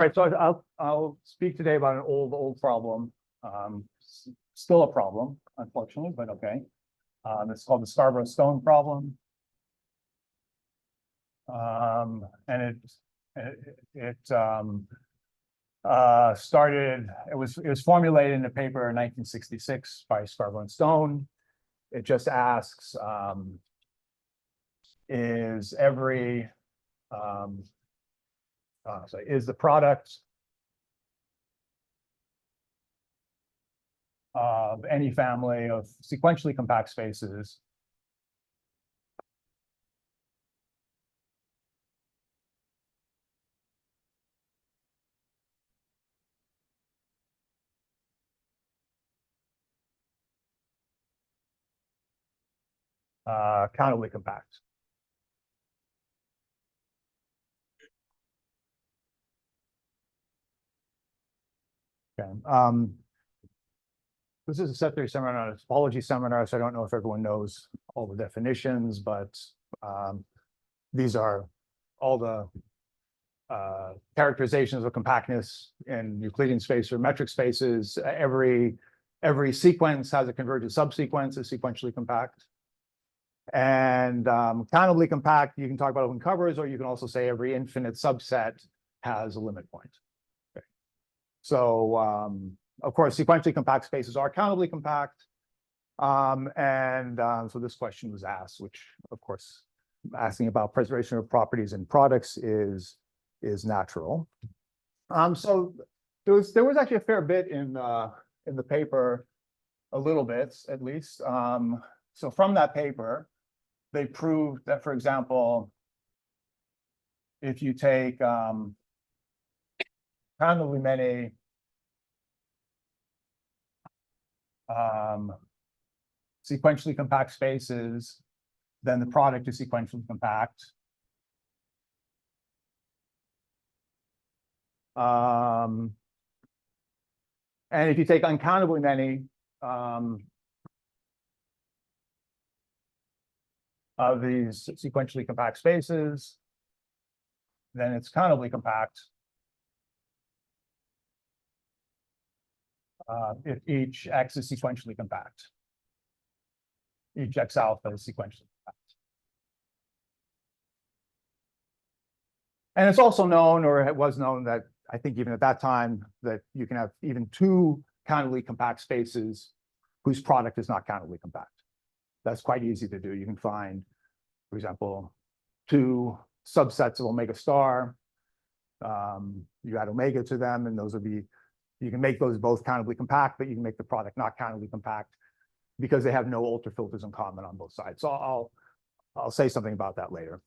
right, so I'll speak today about an old problem. Still a problem, unfortunately, but okay. It's called the Scarborough-Stone problem. And it started. It was formulated in a paper in 1966 by Scarborough and Stone. It just asks, is the product of any family of sequentially compact spaces countably compact? Okay. This is a Szeptycki seminar, a topology seminar, so I don't know if everyone knows all the definitions, but these are all the characterizations of compactness in Euclidean space or metric spaces. Every sequence has a convergent subsequence, is sequentially compact. And countably compact, you can talk about open covers, or you can also say every infinite subset has a limit point. Okay. So of course, sequentially compact spaces are countably compact. So this question was asked, which of course, asking about preservation of properties in products is natural. So there was actually a fair bit in the paper, a little bit at least. So from that paper, they proved that, for example, if you take countably many sequentially compact spaces, then the product is sequentially compact. And if you take uncountably many of these sequentially compact spaces, then it's countably compact if each X is sequentially compact. Each X alpha is sequentially compact. And it's also known, or it was known, that I think even at that time, that you can have even two countably compact spaces whose product is not countably compact. That's quite easy to do. You can find, for example, two subsets of omega star. You add omega to them, and those would be, you can make those both countably compact, but you can make the product not countably compact because they have no ultrafilters in common on both sides. So I'll say something about that later.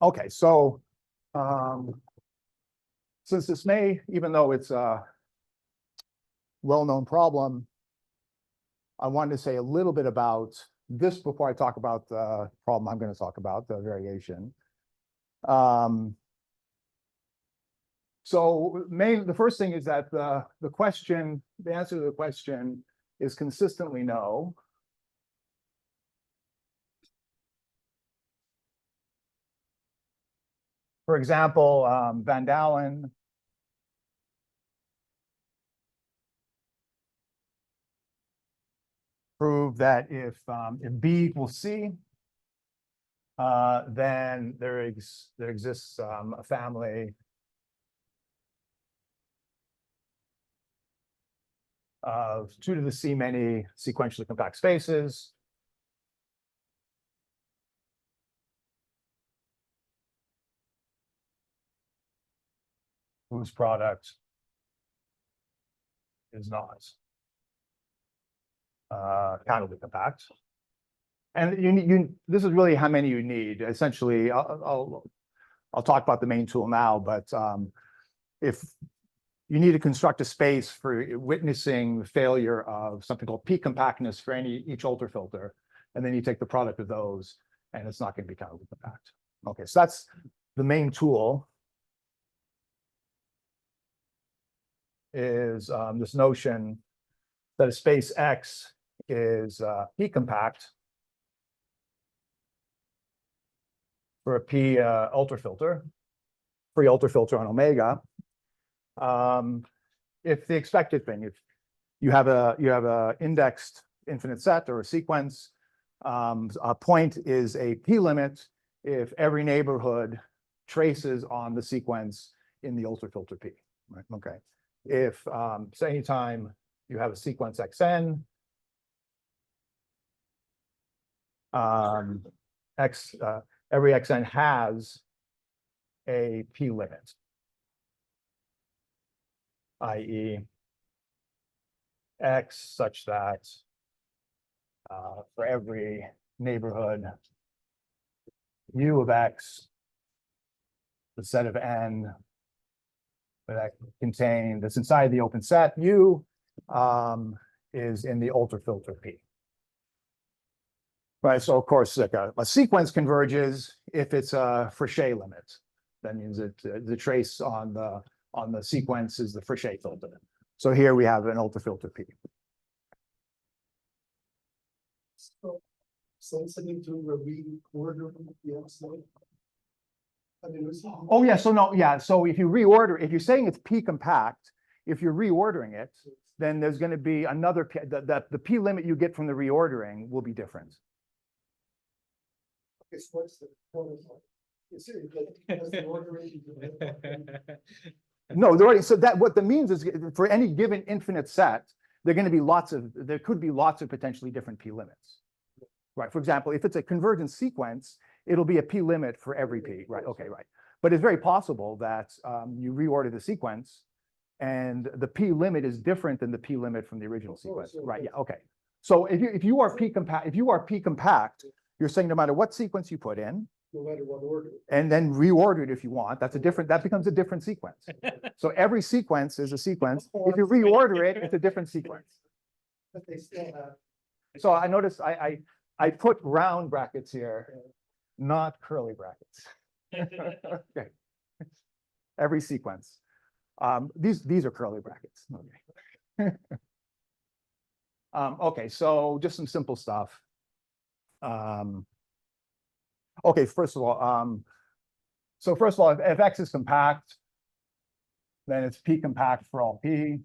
Okay, so since this may, even though it's a well-known problem, I wanted to say a little bit about this before I talk about the problem I'm going to talk about, the variation. So the first thing is that the answer to the question is consistently no. For example, Van Dalen proved that if B equals C, then there exists a family of 2 to the C many sequentially compact spaces. Whose product is not countably compact. And this is really how many you need. Essentially, I'll talk about the main tool now, but if you need to construct a space for witnessing the failure of something called peak compactness for each ultrafilter, and then you take the product of those, and it's not going to be countably compact. Okay, so that's the main tool. Is this notion that a space X is P compact for a P ultrafilter. free ultrafilter on omega. If the expected thing, if you have a indexed infinite set or a sequence, a point is a p-limit if every neighborhood traces on the sequence in the ultrafilter p. Right? Okay. If so anytime you have a sequence xn, every xn has a p-limit, i.e. x such that for every neighborhood u of x, the set of n that contain that's inside the open set u is in the ultrafilter p. Right, so of course, like a sequence converges if it's a Fréchet limit. That means that the trace on the sequence is the Fréchet filter. So here we have an ultrafilter p. So something to reorder the outside. I mean, Oh yeah, so no, yeah. So if you reorder, if you're saying it's p compact, if you're reordering it, then there's going to be another p. The p limit you get from the reordering will be different. it's what's the ordering. No, so that what that means is for any given infinite set, there could be lots of potentially different p limits. Right. For example, if it's a convergent sequence, it'll be a p limit for every p. Right. Okay. Right. But it's very possible that you reorder the sequence, and the p limit is different than the p limit from the original sequence. Right. Yeah. Okay. So if you are p compact, you're saying no matter what sequence you put in, No matter what order. and then reorder it if you want, that becomes a different sequence. So every sequence is a sequence. If you reorder it, it's a different sequence. But they still have. So I noticed I put round brackets here, not curly brackets. Okay. Every sequence. These are curly brackets. Okay. Okay, so just some simple stuff. Okay, first of all, if X is compact, then it's P compact for all P.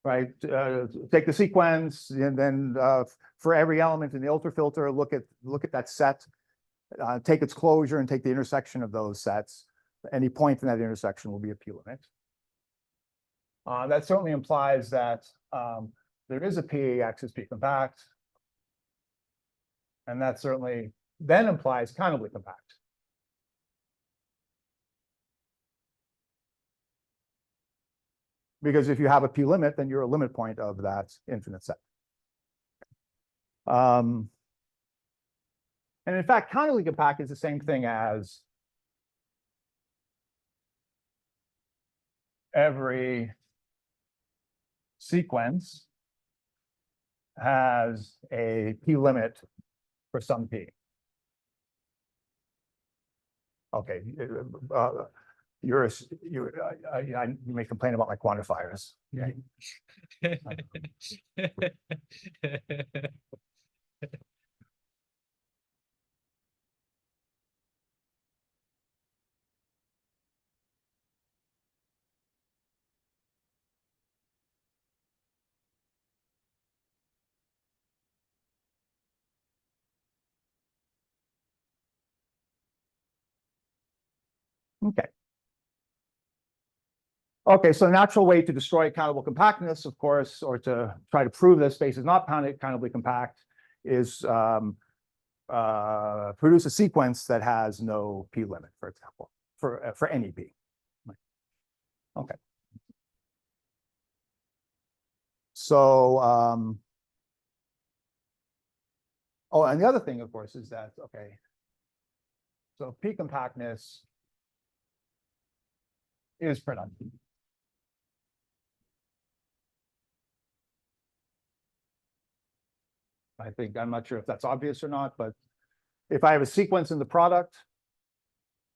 Right, take the sequence, and then for every element in the ultrafilter, look at that set, take its closure and take the intersection of those sets. Any point in that intersection will be a P limit. That certainly implies that there is a P, X is P compact. And that certainly then implies countably compact. Because if you have a P limit, then you're a limit point of that infinite set. And in fact, countably compact is the same thing as every sequence has a P limit for some P. Okay, you may complain about my quantifiers. Yeah. Okay. Okay, so the natural way to destroy countable compactness, of course, or to try to prove that space is not countably compact, is produce a sequence that has no P limit, for example, for any P. Okay. So, oh, and the other thing, of course, is that, okay, so P compactness is productive. I'm not sure if that's obvious or not, but if I have a sequence in the product,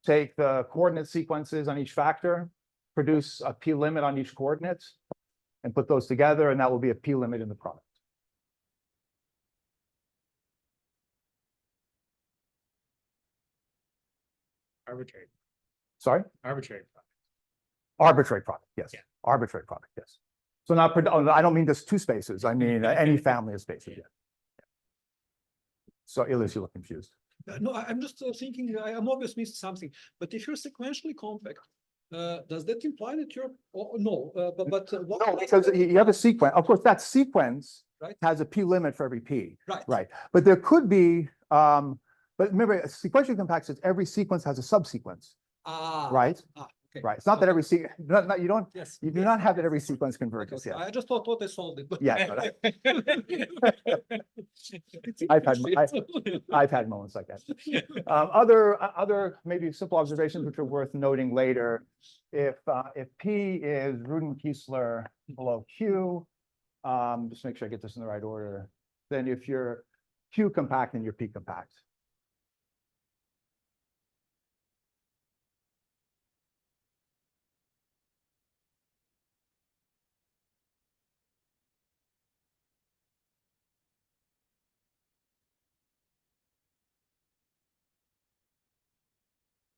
take the coordinate sequences on each factor, produce a P limit on each coordinate, and put those together, and that will be a P limit in the product. Arbitrary, Sorry? arbitrary. Arbitrary product, yes. Yeah. Arbitrary product, yes. So not, I don't mean just two spaces. I mean any family of spaces. Yeah. So Elias, you look confused. No, I'm just thinking, I'm obviously missed something, but if you're sequentially compact, does that imply that you're, no, but. what No, does because that- you have a sequence. Of course, that sequence Right. has a p limit for every p. Right. Right. But there could be, but remember, a sequentially compact says every sequence has a subsequence, Ah. right? Okay. Right. It's not that Okay. every you don't, Yes. you do yes, not have that yes. every sequence Okay, converges. okay. Yeah. I just thought I solved it, but. Yeah, no, It's I've had- interesting. I've had moments like that. Other maybe simple observations which are worth noting later. If P is Rudin-Kiesler below Q, just make sure I get this in the right order. Then if you're Q compact, then you're P compact.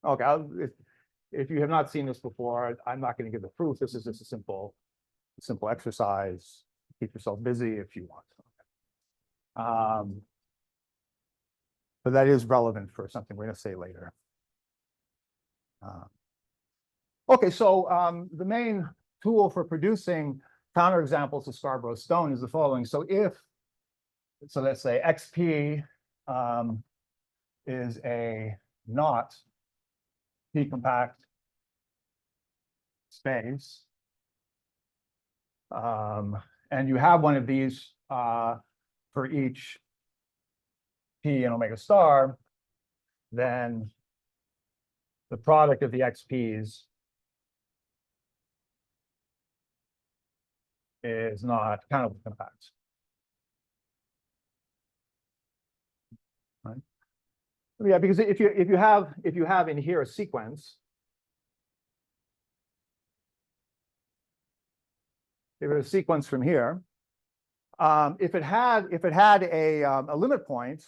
Okay, if you have not seen this before, I'm not going to give the proof. This is just a simple exercise. Keep yourself busy if you want. But that is relevant for something we're going to say later. Okay, so the main tool for producing counterexamples of Scarborough-Stone is the following. So let's say XP is a not P-compact space. And you have one of these for each P and omega star, then the product of the XPs is not countable compact. Right? Yeah, because if you have in here a sequence, if there's a sequence from here, if it had a limit point,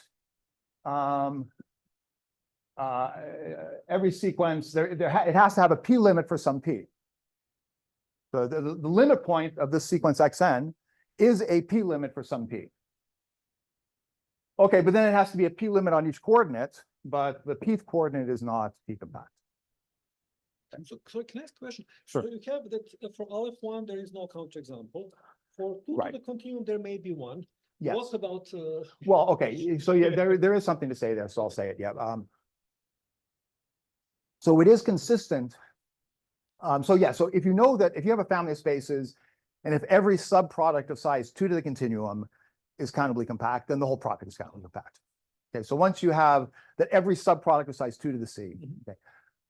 every sequence it has to have a p limit for some p. So the limit point of this sequence xn is a p limit for some p. Okay, but then it has to be a p limit on each coordinate, but the pth coordinate is not p compact. So can I ask a question? Sure. So you have that for Aleph-1, there is no counterexample. For 2 Right. to the continuum, there may be one. Yes. What about? Well, okay. So yeah, there is something to say there. So I'll say it. Yeah. So it is consistent. So yeah. So if you know that if you have a family of spaces, and if every subproduct of size 2 to the continuum is countably compact, then the whole product is countably compact. Okay. So once you have that every subproduct of size 2 to the c. Okay.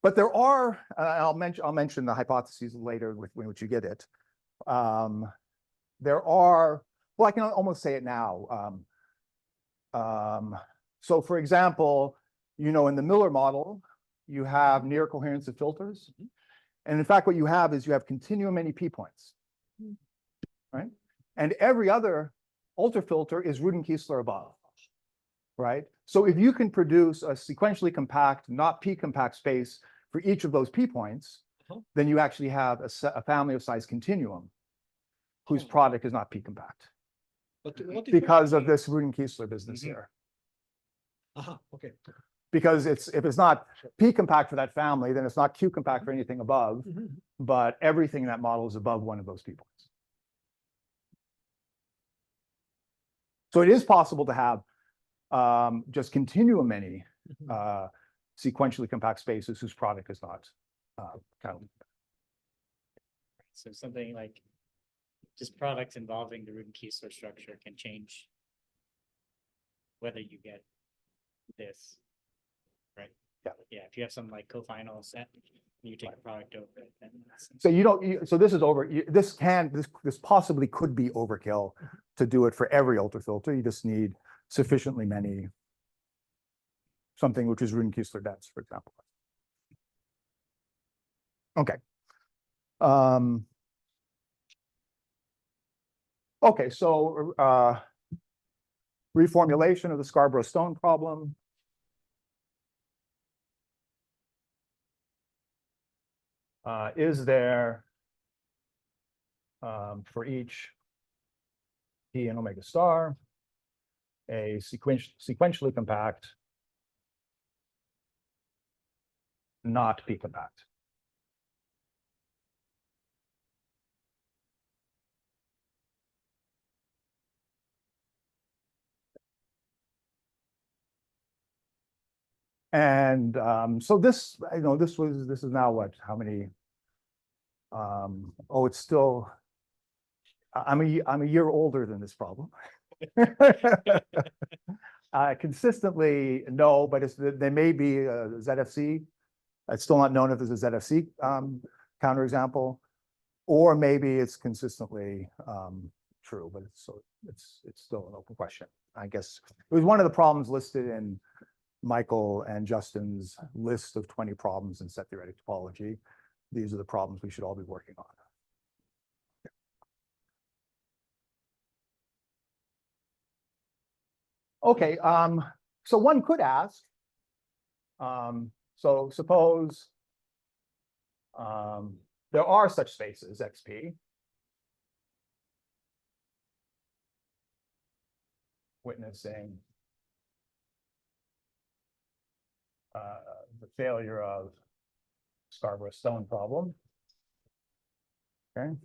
But there are, I'll mention the hypotheses later with which you get it. There are, well, I can almost say it now. So for example, in the Miller model, you have near coherence of filters. And in fact, what you have is you have continuum many p points, right? And every other ultrafilter is Rudin-Kiesler above, right? So if you can produce a sequentially compact, not p compact space for each of those p points, then you actually have a family of size continuum whose product is not p compact But what if because of this Rudin-Kiesler business here. Okay. Because if it's not p compact for that family, then it's not q compact for anything above, but everything in that model is above one of those p points. So it is possible to have just continuum many sequentially compact spaces whose product is not countable. So something like just products involving the Rudin-Kiesler structure can change whether you get this, right? Yeah. Yeah, if you have some like cofinal set, you take a product over it, then that's- So so this is this possibly could be overkill to do it for every ultrafilter. You just need sufficiently many, something which is Rudin-Kiesler dense, for example. Okay. Okay, so reformulation of the Scarborough-Stone problem. is there for each P and omega star a sequentially compact, not P compact? And so this, this is now what, how many? Oh, it's still, I'm a year older than this problem. Consistently, no, but there may be a ZFC. It's still not known if there's a ZFC counterexample, or maybe it's consistently true, but it's still an open question. I guess it was one of the problems listed in Michael and Justin's list of 20 problems in set theoretic topology. These are the problems we should all be working on. Okay, so one could ask, so suppose there are such spaces, XP, witnessing the failure of Scarborough-Stone problem. Okay.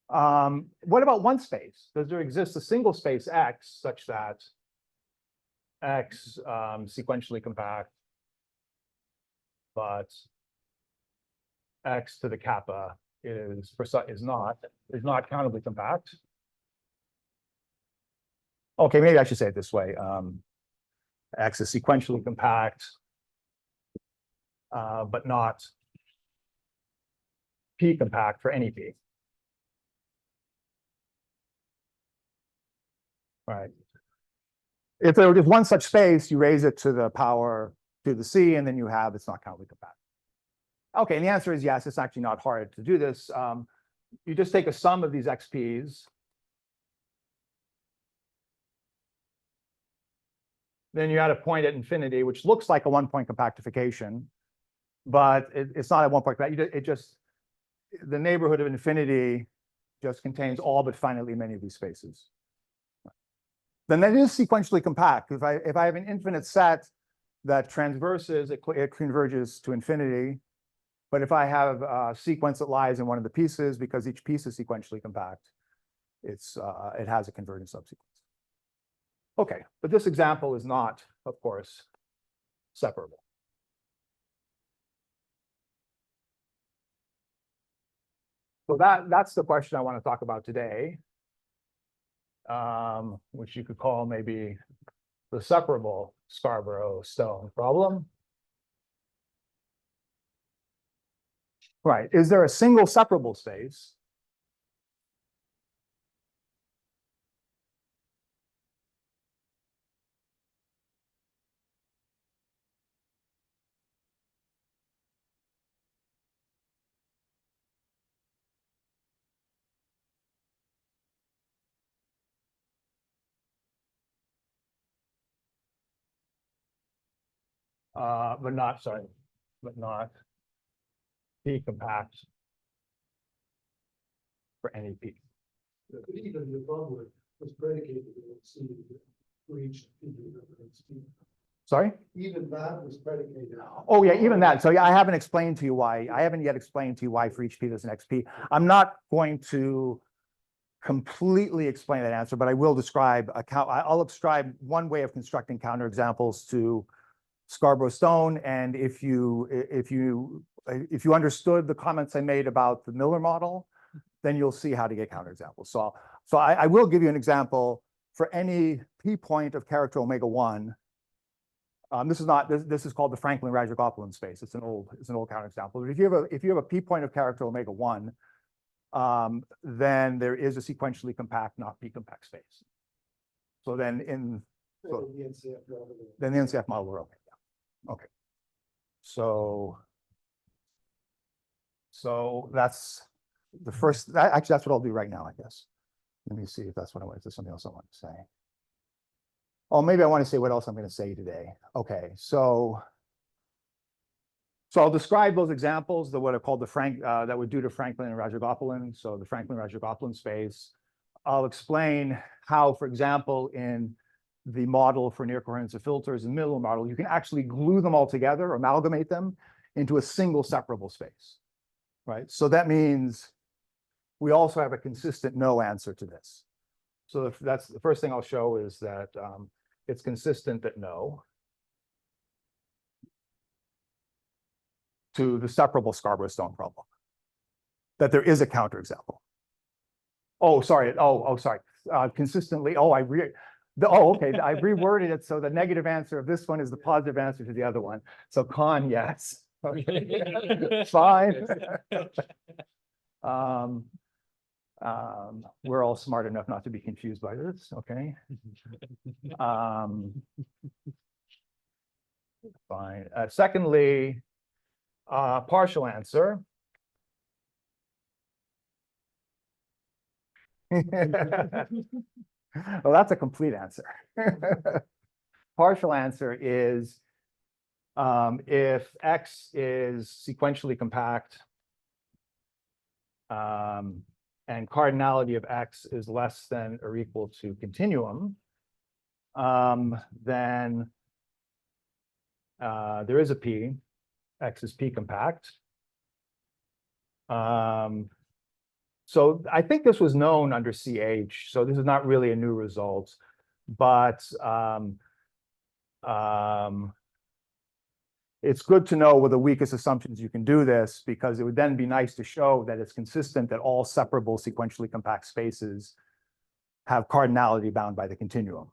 What about one space? Does there exist a single space X such that X sequentially compact, but X to the kappa is not countably compact? Okay, maybe I should say it this way. X is sequentially compact, but not P compact for any P. Right. If there is one such space, you raise it to the power to the C, and then you have it's not countably compact. Okay, and the answer is yes. It's actually not hard to do this. You just take a sum of these XPs. Then you add a point at infinity, which looks like a one-point compactification, but it's not a one-point compact. It just, the neighborhood of infinity just contains all but finitely many of these spaces. Then that is sequentially compact. If I have an infinite set that transverses, it converges to infinity. But if I have a sequence that lies in one of the pieces, because each piece is sequentially compact, it has a convergent subsequence. Okay, but this example is not, of course, separable. So that's the question I want to talk about today, which you could call maybe the separable Scarborough-Stone problem. Right, is there a single separable space but not P compact for any P? Even the above was predicated on C reached XP. Sorry? Even that was predicated. Oh yeah, even that. So yeah, I haven't explained to you why. I haven't yet explained to you why for each P there's an XP. I'm not going to completely explain that answer, but I will describe I'll describe one way of constructing counterexamples to Scarborough-Stone. And if you understood the comments I made about the Miller model, then you'll see how to get counterexamples. So I will give you an example for any P point of character omega 1. This is called the Franklin-Rajagopalan space. It's an old counterexample. But if you have a P point of character omega 1, then there is a sequentially compact, not P compact space. So then the NCF model will okay. Yeah. Okay. So that's the first. Actually, that's what I'll do right now, I guess. Let me see if that's what I want. Is there something else I want to say? Oh, maybe I want to say what else I'm going to say today. Okay, so So I'll describe those examples, what are called that were due to Franklin and Rajagopalan. So the Franklin-Rajagopalan space. I'll explain how, for example, in the model for near coherence filters and middle model, you can actually glue them all together, amalgamate them into a single separable space, right? So that means we also have a consistent no answer to this. So that's the first thing I'll show is that it's consistent that no to the separable Scarborough-Stone problem, that there is a counterexample. Oh, sorry. Oh, sorry. Consistently. Oh, okay. I reworded it so the negative answer of this one is the positive answer to the other one. So con, yes. Okay. Fine. We're all smart enough not to be confused by this. Okay. Fine. Secondly, partial answer. Well, that's a complete answer. Partial answer is if X is sequentially compact and cardinality of X is less than or equal to continuum, then there is a P. X is P compact. So I think this was known under CH, so this is not really a new result, but it's good to know with the weakest assumptions you can do this, because it would then be nice to show that it's consistent that all separable sequentially compact spaces have cardinality bound by the continuum,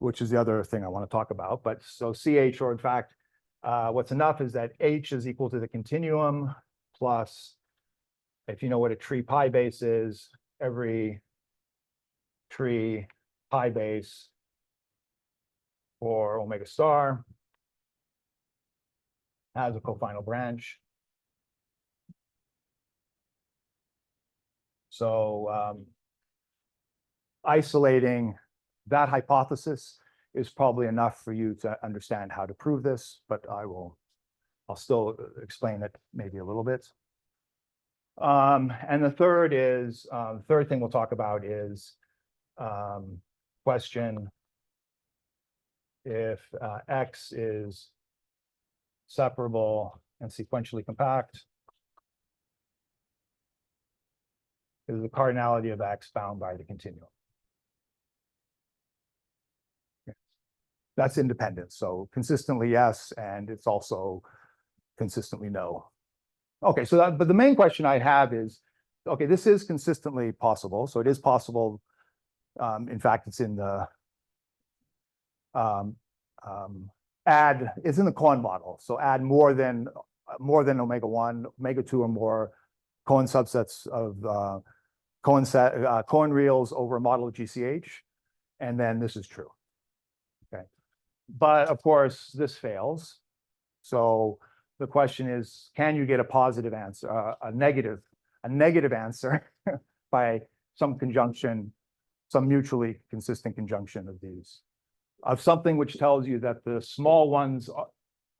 which is the other thing I want to talk about. But so CH, or in fact, what's enough is that H is equal to the continuum plus, if you know what a tree pi base is, every tree pi base for omega star has a cofinal branch. So isolating that hypothesis is probably enough for you to understand how to prove this, but I'll still explain it maybe a little bit. And the third thing we'll talk about is question if X is separable and sequentially compact, is the cardinality of X bound by the continuum? That's independent. So consistently yes, and it's also consistently no. Okay, so but the main question I have is, okay, this is consistently possible. So it is possible. In fact, it's in the it's in the Cohen model. So add more than omega 1, omega 2 or more Cohen subsets of Cohen reals over a model of GCH, and then this is true. Okay, but of course this fails. So the question is, can you get a positive answer, a negative answer by some conjunction, some mutually consistent conjunction of these, of something which tells you that the small ones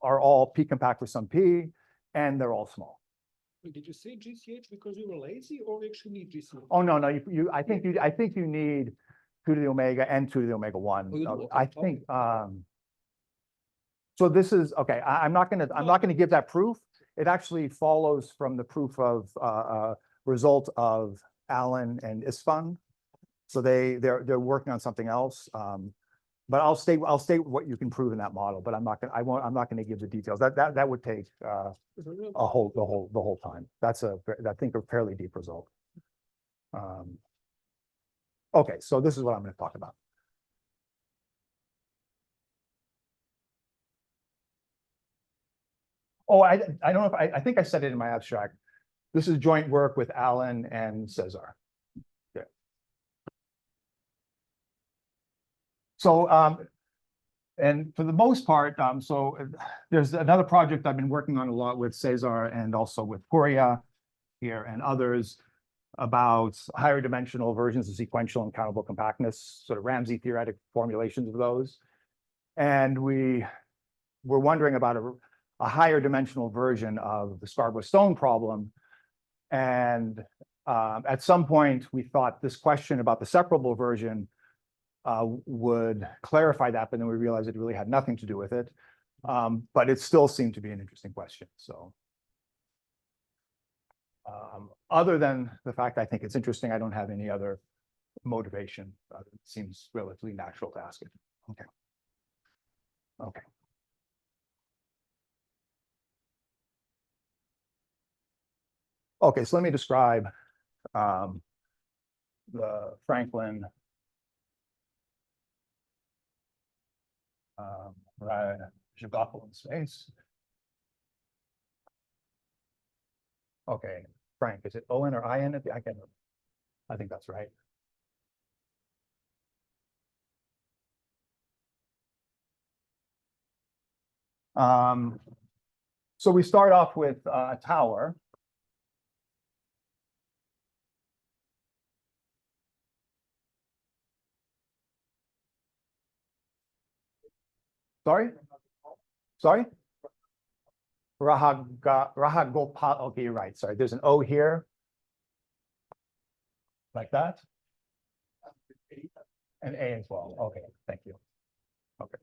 are all P compact with some P, and they're all small. Did you say GCH because you were lazy, or you actually need GCH? Oh no, I think you need 2 to the omega and 2 to the omega 1. Oh, you do? Okay. I think so this is okay. I'm not gonna give that proof. It actually follows from the proof of result of Allen and Isfan. So they're working on something else. But I'll state what you can prove in that model. But I'm not gonna give the details. That would take the whole time. That's I think a fairly deep result. Okay, so this is what I'm going to talk about. Oh, I don't know if I think I said it in my abstract. This is joint work with Allen and Cesar. Yeah. So and for the most part, so there's another project I've been working on a lot with Cesar and also with Coria here and others about higher dimensional versions of sequential and countable compactness, sort of Ramsey theoretic formulations of those. And we were wondering about a higher dimensional version of the Scarborough-Stone problem. And at some point, we thought this question about the separable version would clarify that, but then we realized it really had nothing to do with it. But it still seemed to be an interesting question. So other than the fact I think it's interesting, I don't have any other motivation. It seems relatively natural to ask it. Okay. Okay. Okay, so let me describe the Franklin Szeptycki space. Okay, Frank, is it O-N or I-N at the, I think that's right. So we start off with a tower. Sorry? Sorry? Rahagopal. Okay, you're right. Sorry, there's an O here. Like that. And A as well. Okay, thank you. Okay.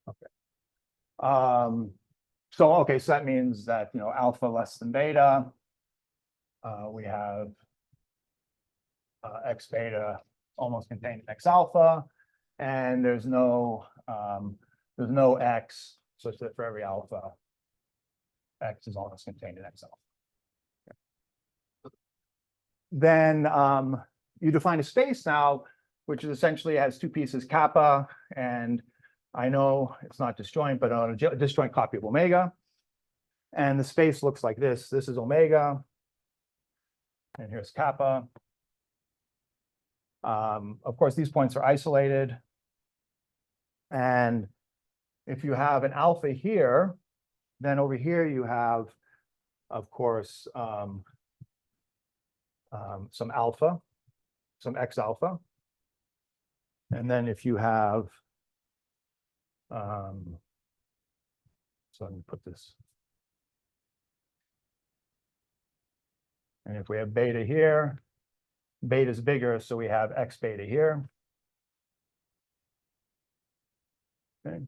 Okay. So okay, so that means that alpha less than beta. We have X beta almost contained in X alpha, and there's no X such that for every alpha, X is almost contained in X alpha. Okay. Then you define a space now, which is essentially has two pieces, kappa, and I know it's not disjoint, but on a disjoint copy of omega. And the space looks like this. This is omega, and here's kappa. Of course, these points are isolated. And if you have an alpha here, then over here you have, of course, some alpha, some X alpha. And then if you have, so let me put this. And if we have beta here, beta is bigger, so we have X beta here. Okay.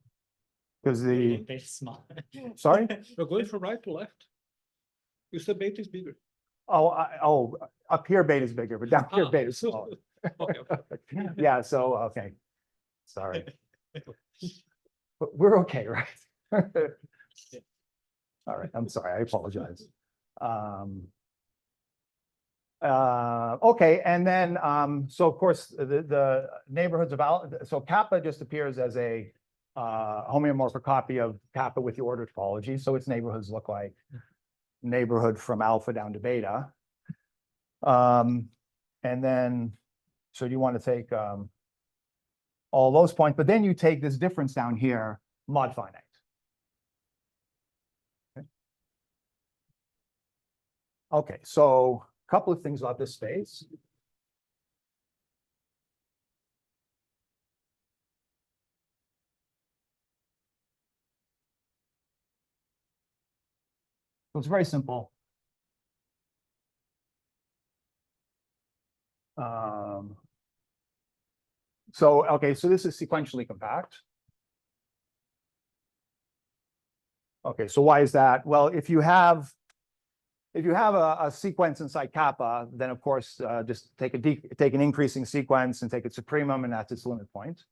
Because the Beta small. sorry? We're going from right to left. You said beta is bigger. Oh, up here beta is bigger, but down here beta is smaller. Okay. Yeah, so okay. Sorry. But we're okay, right? All right, I'm sorry, I apologize. Okay, and then so of course the neighborhoods of alpha, so kappa just appears as a homeomorphic copy of kappa with the order topology, so its neighborhoods look like neighborhood from alpha down to beta. And then so you want to take all those points, but then you take this difference down here, mod finite. Okay, so a couple of things about this space. So it's very simple. Okay, so this is sequentially compact. Okay, so why is that? Well, if you have a sequence inside kappa, then of course just take an increasing sequence and take its supremum, and that's its limit point.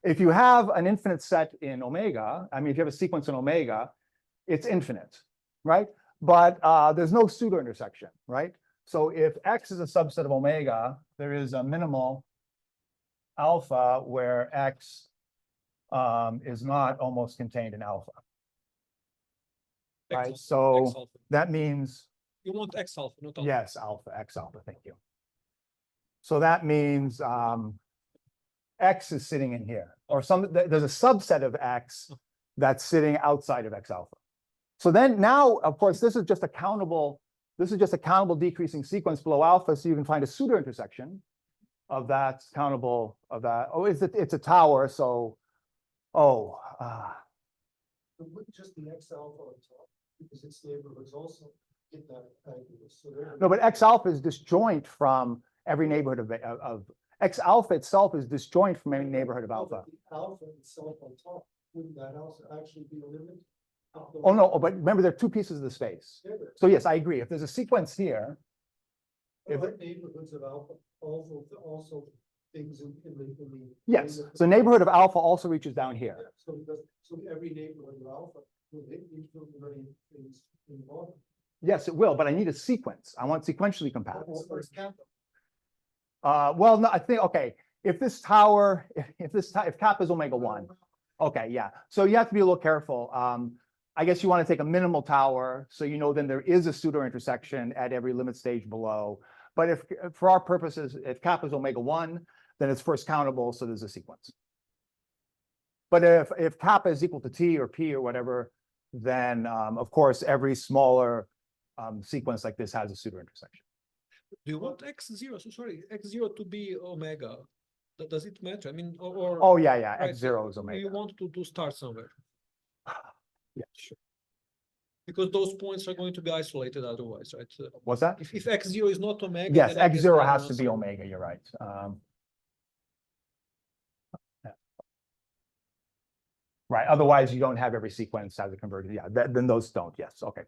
If you have an infinite set in omega, I mean, if you have a sequence in omega, it's infinite, right? But there's no pseudo intersection, right? So if X is a subset of omega, there is a minimal alpha where X is not almost contained in alpha. Right, X so alpha. that means You want X alpha, not alpha. yes, alpha, X alpha, thank you. So that means X is sitting in here, or there's a subset of X that's sitting outside of X alpha. So then now, of course, this is just a countable decreasing sequence below alpha, so you can find a pseudo intersection of that countable of that. Oh, it's a tower, so Oh, But with just the X alpha on top, because its neighborhoods also get that angle, so they're. no, but X alpha is disjoint from every neighborhood of X alpha itself is disjoint from any neighborhood of Oh, but alpha. the alpha itself on top, wouldn't that also actually be a limit? Oh, no, but remember, there are two pieces of the space. There is. So yes, I agree. If there's a sequence here, if Are neighborhoods of alpha also things in the. yes, so neighborhood of alpha also reaches down Yeah, here. so every neighborhood of alpha will hit each of the many things in the bottom. Yes, it will, but I need a sequence. I want sequentially compact. Or it's kappa. Well, no, I think, okay, if this tower, if kappa is omega one, okay, yeah. So you have to be a little careful. I guess you want to take a minimal tower, so you know then there is a pseudo intersection at every limit stage below. But if, for our purposes, if kappa is omega one, then it's first countable, so there's a sequence. But if kappa is equal to t or p or whatever, then of course every smaller sequence like this has a pseudo intersection. Do you want x0, so sorry, x0 to be omega? Does it matter? I mean, or. Oh, yeah, yeah, right, x0 is You omega. want to start somewhere, Yeah, sure. because those points are going to be isolated otherwise, right? What's that? If x0 is not omega. Yes, then I guess x0 the has to be answer- omega, you're right. Yeah. Right, otherwise you don't have every sequence as a converted, yeah, then those don't, yes, okay.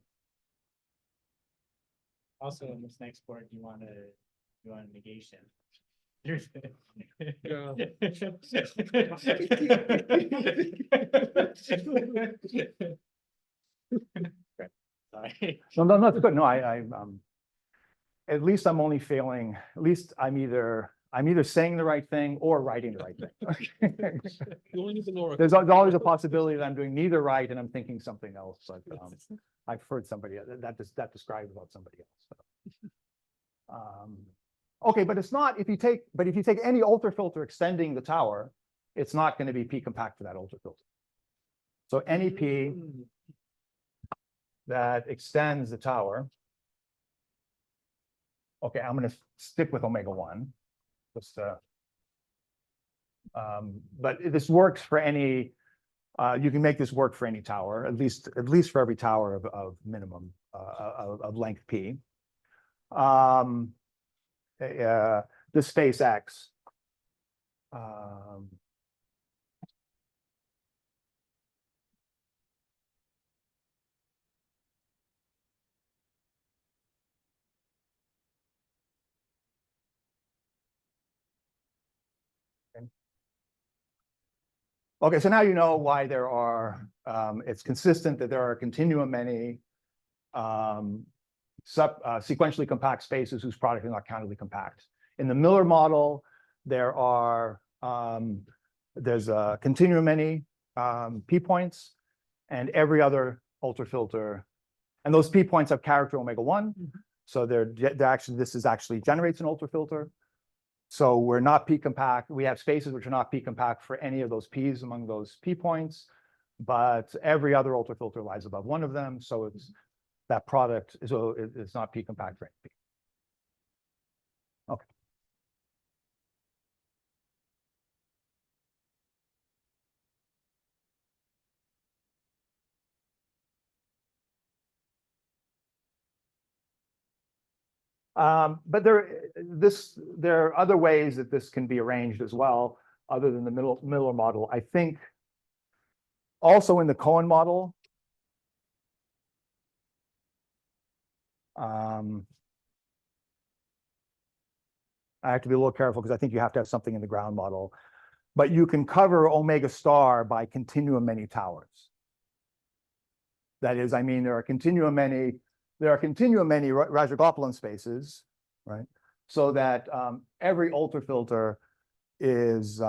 Also, in this next board, you want a negation. Yeah. Sorry. No, that's good, no, at least I'm only failing, at least I'm either saying the right thing or writing the right thing. You only need the lower. There's always a possibility that I'm doing neither right and I'm thinking something else, but I've heard somebody that described about somebody else. So. Okay, but it's not, if you take any ultrafilter extending the tower, it's not going to be P compact for that ultrafilter. So any P that extends the tower. Okay, I'm going to stick with omega one. Just, but this works for any. You can make this work for any tower, at least for every tower of minimum of length P. The space X. Okay, so now you know why there are, it's consistent that there are a continuum many sequentially compact spaces whose product is not countably compact. In the Miller model, there's a continuum many P points and every other ultrafilter, and those P points have character omega one. So they're actually, this actually generates an ultrafilter. So we're not P compact. We have spaces which are not P compact for any of those P's among those P points, but every other ultrafilter lies above one of them. So it's that product, so it's not P compact for any P. Okay. But there are other ways that this can be arranged as well, other than the Miller model. I think also in the Cohen model, I have to be a little careful because I think you have to have something in the ground model, but you can cover omega star by continuum many towers. That is, I mean, there are continuum many Rajagopalin spaces, right? So that every ultrafilter is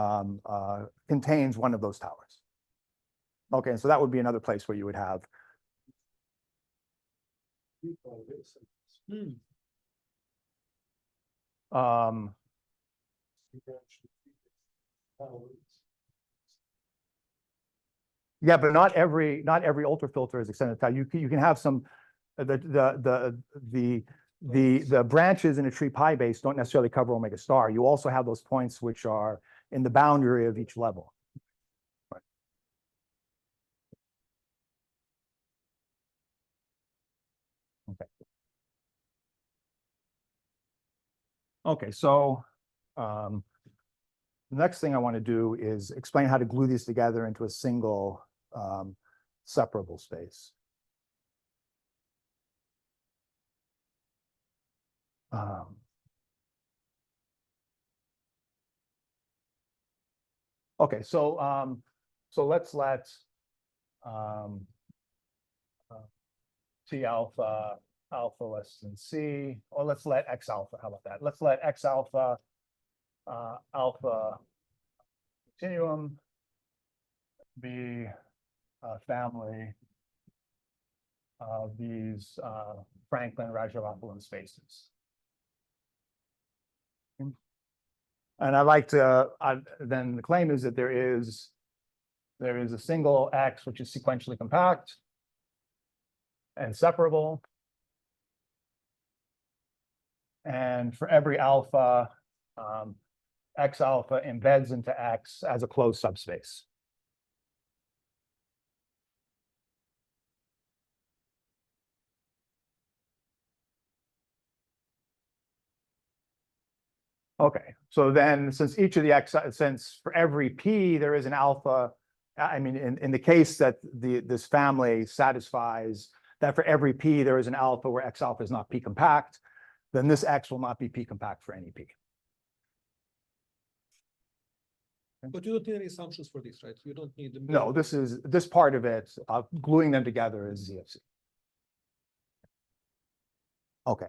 contains one of those towers. Okay, so that would be another place where you would have. Yeah, but not every ultrafilter is extended tower. You can have some the branches in a tree pi base don't necessarily cover omega star. You also have those points which are in the boundary of each level. Right. Okay, so the next thing I want to do is explain how to glue these together into a single separable space. Okay, so let's let T alpha less than C, or let's let X alpha, how about that? Let's let X alpha alpha continuum be a family of these Franklin-Rajagopoulos spaces. And I like to, then the claim is that there is a single X which is sequentially compact and separable. And for every alpha, X alpha embeds into X as a closed subspace. Okay, so then since each of the X, since for every P there is an alpha, I mean, in the case that this family satisfies that for every P there is an alpha where X alpha is not P compact, then this X will not be P compact for any P. But you don't need any assumptions for this, right? You don't need the. No, this part of it, gluing them together is ZFC. Okay.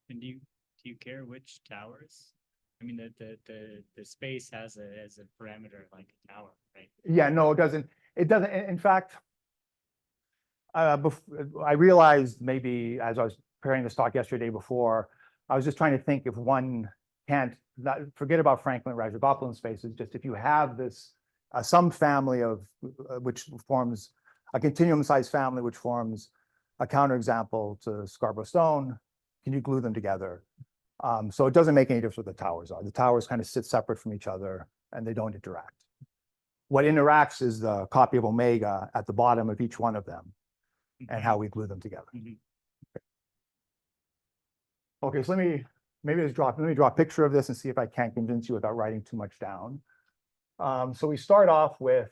And do you care which towers? I mean, the space has a parameter like a tower, right? Yeah, no, it doesn't. It doesn't. In fact, I realized maybe as I was preparing this talk yesterday before, I was just trying to think if one can't forget about Franklin-Rajagopoulos spaces. Just if you have this some family of which forms a continuum size family which forms a counterexample to Scarborough-Stone, can you glue them together? So it doesn't make any difference what the towers are. The towers kind of sit separate from each other and they don't interact. What interacts is the copy of omega at the bottom of each one of them and how we glue them together. Okay, so let me draw a picture of this and see if I can't convince you without writing too much down. So we start off with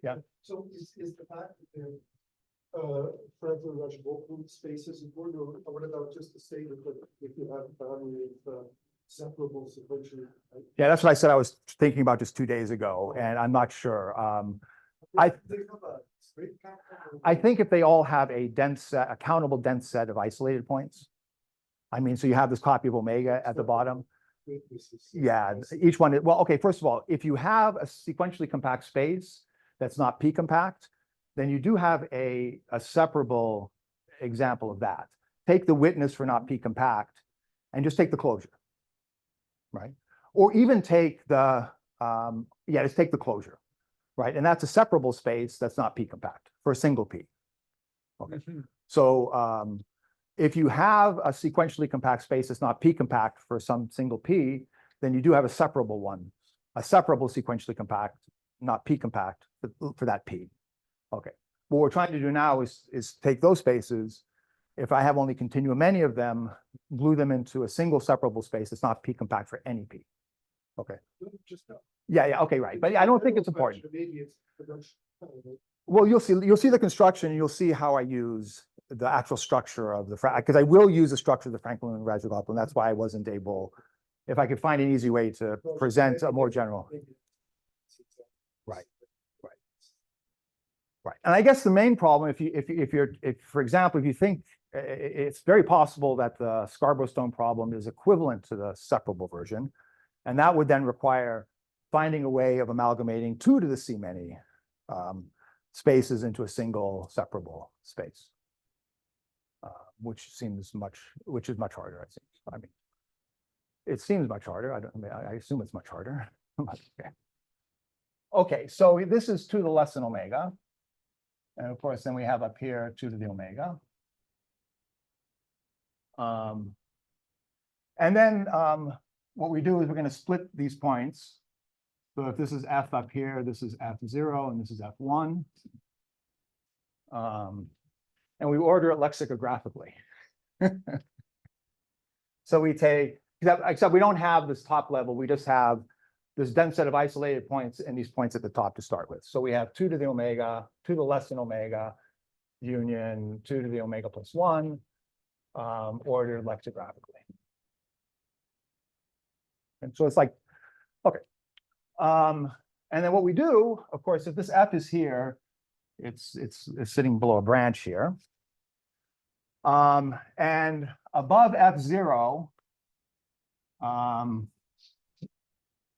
yeah. So is the fact that Franklin-Rajagopoulos spaces important, or what about just the statement that if you have a family of separable sequentially? Yeah, that's what I said I was thinking about just 2 days ago, and I'm not sure. I think if they all have a dense set, a countable dense set of isolated points. I mean, so you have this copy of omega at the bottom. Yeah, each one, well, okay, first of all, if you have a sequentially compact space that's not P compact, then you do have a separable example of that. Take the witness for not P compact and just take the closure, right? Or even take the, just take the closure, right? And that's a separable space that's not P compact for a single P. Okay, so if you have a sequentially compact space that's not P compact for some single P, then you do have a separable one, a separable sequentially compact, not P compact for that P. Okay, what we're trying to do now is take those spaces. If I have only continuum many of them, glue them into a single separable space that's not P compact for any P. Okay. Yeah, okay, right. But I don't think it's important. Well, you'll see the construction, and you'll see how I use the actual structure of the because I will use the structure of the Franklin-Rajagopoulos, and that's why I wasn't able, if I could find an easy way to present a more general. Right. Right, and I guess the main problem, if for example, if you think it's very possible that the Scarborough-Stone problem is equivalent to the separable version, and that would then require finding a way of amalgamating 2 to the C many spaces into a single separable space, which is much harder, I think. I mean, it seems much harder. I assume it's much harder. Okay, so this is 2 to the less than omega. And of course, then we have up here 2 to the omega. And then what we do is we're going to split these points. So if this is F up here, this is F0, and this is F1. And we order it lexicographically. So we take, except we don't have this top level, we just have this dense set of isolated points and these points at the top to start with. So we have 2 to the omega, 2 to the less than omega, union 2 to the omega plus 1, ordered lexicographically. And so it's like, okay. And then what we do, of course, if this F is here, it's sitting below a branch here. And above F0,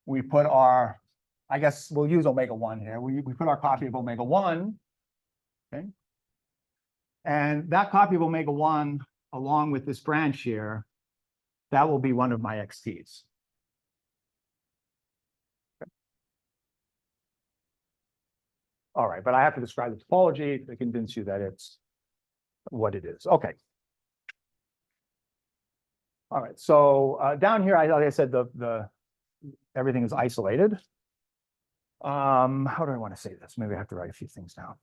we put our, I guess we'll use omega 1 here. We put our copy of omega 1. Okay. And that copy of omega 1, along with this branch here, that will be one of my XTs. Okay. All right, but I have to describe the topology to convince you that it's what it is. Okay. All right, so down here, like I said, the everything is isolated. How do I want to say this? Maybe I have to write a few things down.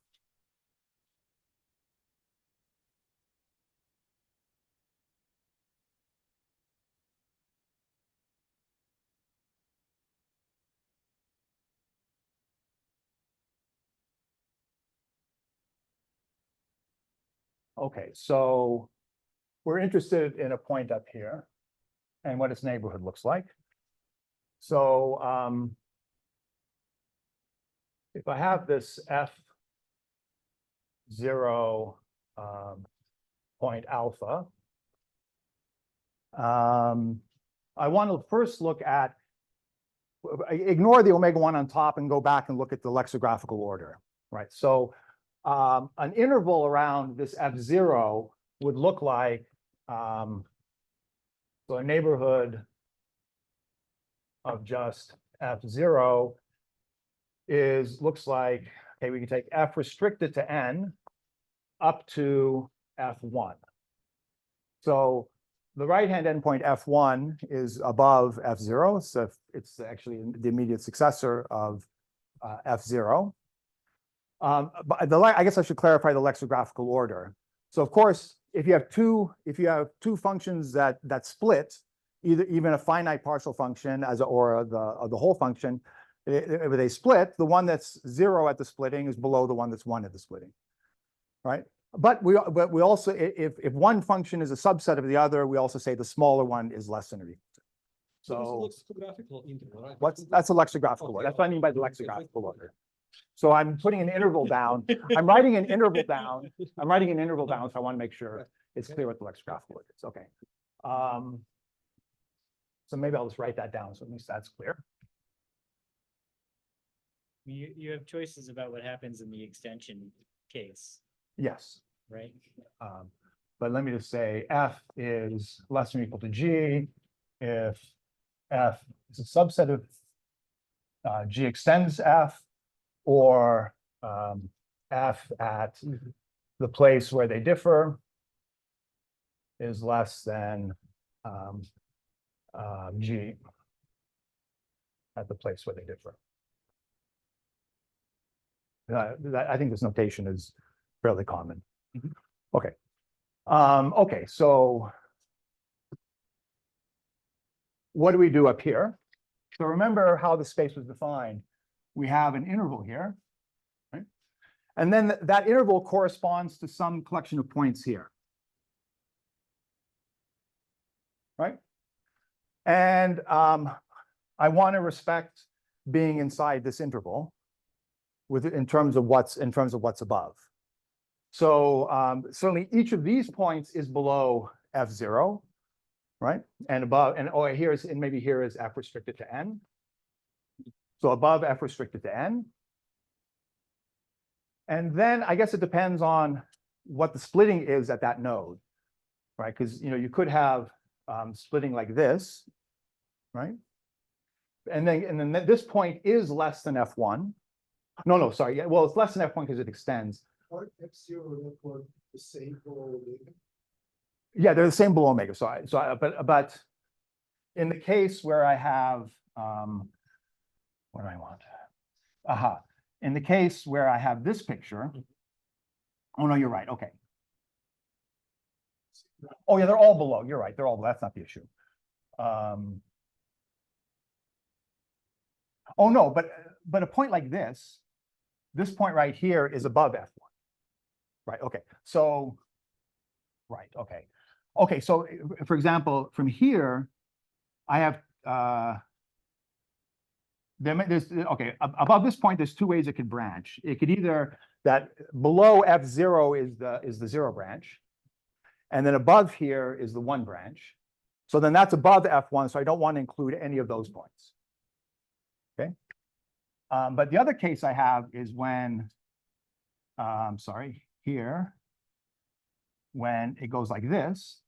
Okay, so we're interested in a point up here and what its neighborhood looks like. So if I have this F0 point alpha, I want to first look at, ignore the omega 1 on top and go back and look at the lexicographical order, right? So an interval around this F0 would look like, so a neighborhood of just F0 looks like, okay, we can take F restricted to N up to F1. So the right-hand endpoint F1 is above F0, so it's actually the immediate successor of F0. But I guess I should clarify the lexicographical order. So of course, if you have two functions that split, even a finite partial function or the whole function, if they split, the one that's 0 at the splitting is below the one that's 1 at the splitting, right? But we also, if one function is a subset of the other, we also say the smaller one is less than or equal to. So this is lexicographical interval, right? that's a lexicographical order. That's what I mean by the lexicographical order. So I'm putting an interval down. I'm writing an interval down. I'm writing an interval down, so I want to make sure it's clear what the lexicographical order is. Okay. So maybe I'll just write that down, so at least that's clear. You have choices about what happens in the extension case, Yes. right? But let me just say F is less than or equal to G if F is a subset of G extends F, or F at the place where they differ is less than G at the place where they differ. I think this notation is fairly common. Okay. Okay, so what do we do up here? So remember how the space was defined. We have an interval here, right? And then that interval corresponds to some collection of points here, right? And I want to respect being inside this interval in terms of what's above. So certainly each of these points is below F0, right? And above, and maybe here is F restricted to N. So above F restricted to N. And then I guess it depends on what the splitting is at that node, right? Because you could have splitting like this, right? And then this point is less than F1. No, sorry. Yeah, well, it's less than F1 because it extends. Are F0 and F1 the same below omega? Yeah, they're the same below omega. But in the case where I have what do I want? Aha. In the case where I have this picture, oh no, you're right. Okay. Oh yeah, they're all below. You're right. They're all. That's not the issue. Oh, no, but a point like this point right here is above F1. Right, okay, so, right, okay. Okay, so for example, from here, I have, there's, okay, above this point, there's two ways it could branch. It could either, that below F0 is the zero branch, and then above here is the one branch. So then that's above F1, so I don't want to include any of those points. Okay. But the other case I have is when, sorry, here, when it goes like this,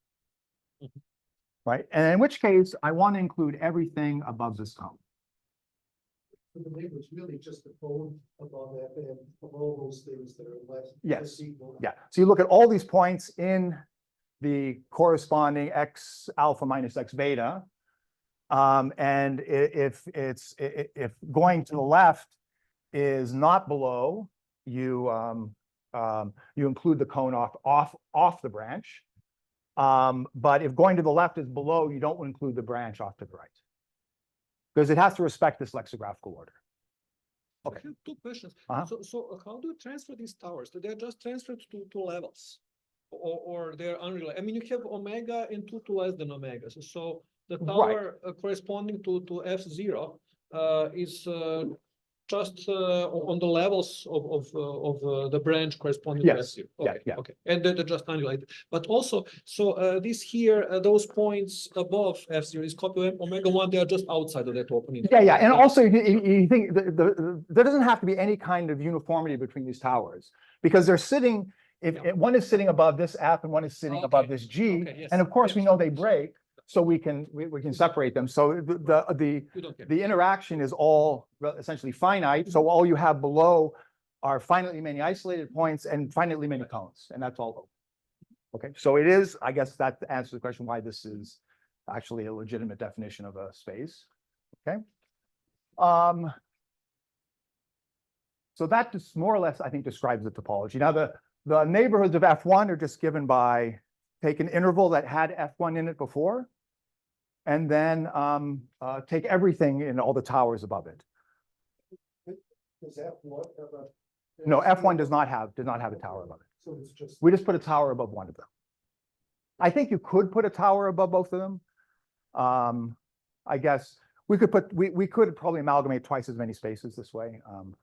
right? And in which case, I want to include everything above this cone. So the neighbor is really just the cone above that and of all those things that are less. Yes. less equal. Yeah, so you look at all these points in the corresponding X alpha minus X beta. And if going to the left is not below, you include the cone off the branch. But if going to the left is below, you don't include the branch off to the right, because it has to respect this lexicographical order. Okay. I have two questions. Uh-huh. So how do you transfer these towers? Do they just transferred to levels? Or they're unrelated? I mean, you have omega and two to less than omega. So the tower corresponding to F0 is just on the levels of the branch corresponding Yes. to F0. Yeah, Okay, yeah. okay. And they're just unrelated. But also, so this here, those points above F0 is copy omega 1, they are just outside of that opening. Yeah, and also you think there doesn't have to be any kind of uniformity between these towers, because they're sitting, if one is sitting above this F and one is sitting above this G, Okay, yes, and of course we yes. know they break, so we can separate them. So You don't care. the interaction is all essentially finite. So all you have below are finitely many isolated points and finitely many cones, and that's all open. Okay, so it is, I guess that answers the question why this is actually a legitimate definition of a space. Okay. So that just more or less, I think, describes the topology. Now, the neighborhoods of F1 are just given by take an interval that had F1 in it before, and then take everything in all the towers above it. Does F1 have a? No, F1 does not have a tower above it. So it's just. We just put a tower above one of them. I think you could put a tower above both of them. I guess we could probably amalgamate twice as many spaces this way. Well,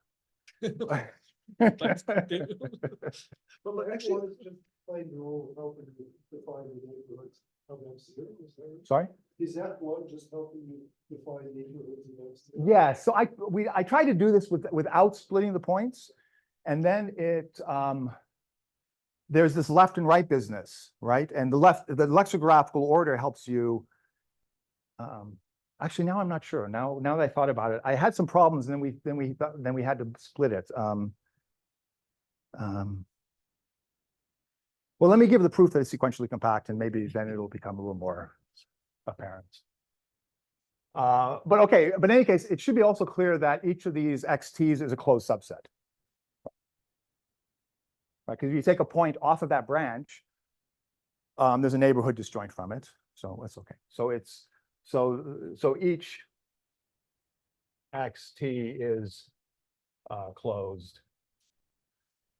actually, it's just plain rule helping you define the neighborhoods of F0. Sorry? Is that one just helping you define neighborhoods of F0? Yeah, so I tried to do this without splitting the points, and then there's this left and right business, right? And the lexicographical order helps you. Actually, now I'm not sure. Now that I thought about it, I had some problems, and then we had to split it. Well, let me give the proof that it's sequentially compact, and maybe then it'll become a little more apparent. But okay, but in any case, it should be also clear that each of these XTs is a closed subset. Right, because if you take a point off of that branch, there's a neighborhood disjoint from it, so that's okay. So it's so each XT is closed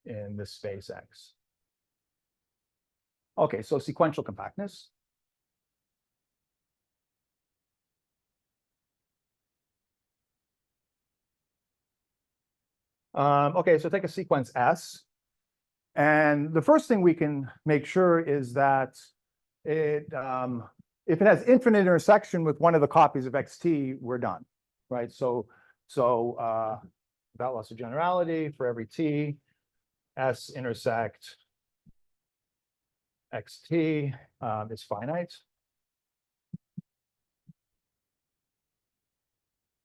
in this space X. Okay, so sequential compactness. Okay, so take a sequence S. And the first thing we can make sure is that if it has infinite intersection with one of the copies of XT, we're done, right? So without loss of generality, for every T, S intersect XT is finite.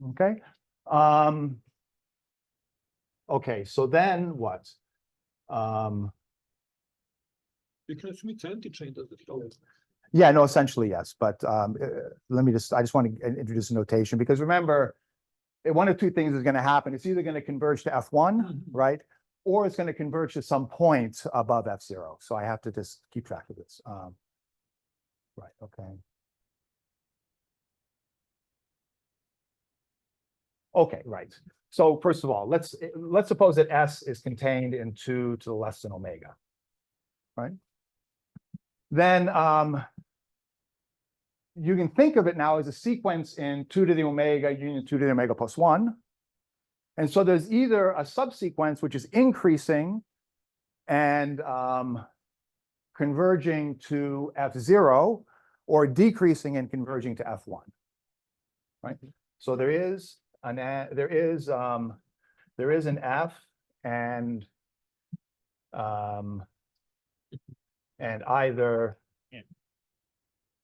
Okay. Okay, so then what? You can assume it's anti-chain, does it help? Yeah, no, essentially, yes. But I just want to introduce a notation, because remember, one of two things is going to happen. It's either going to converge to F1, right? Or it's going to converge to some point above F0. So I have to just keep track of this. Right, okay. Okay, right. So first of all, let's suppose that S is contained in 2 to the less than omega. Right? Then you can think of it now as a sequence in 2 to the omega union 2 to the omega plus 1. And so there's either a subsequence which is increasing and converging to F0, or decreasing and converging to F1. Right? So there is an F and either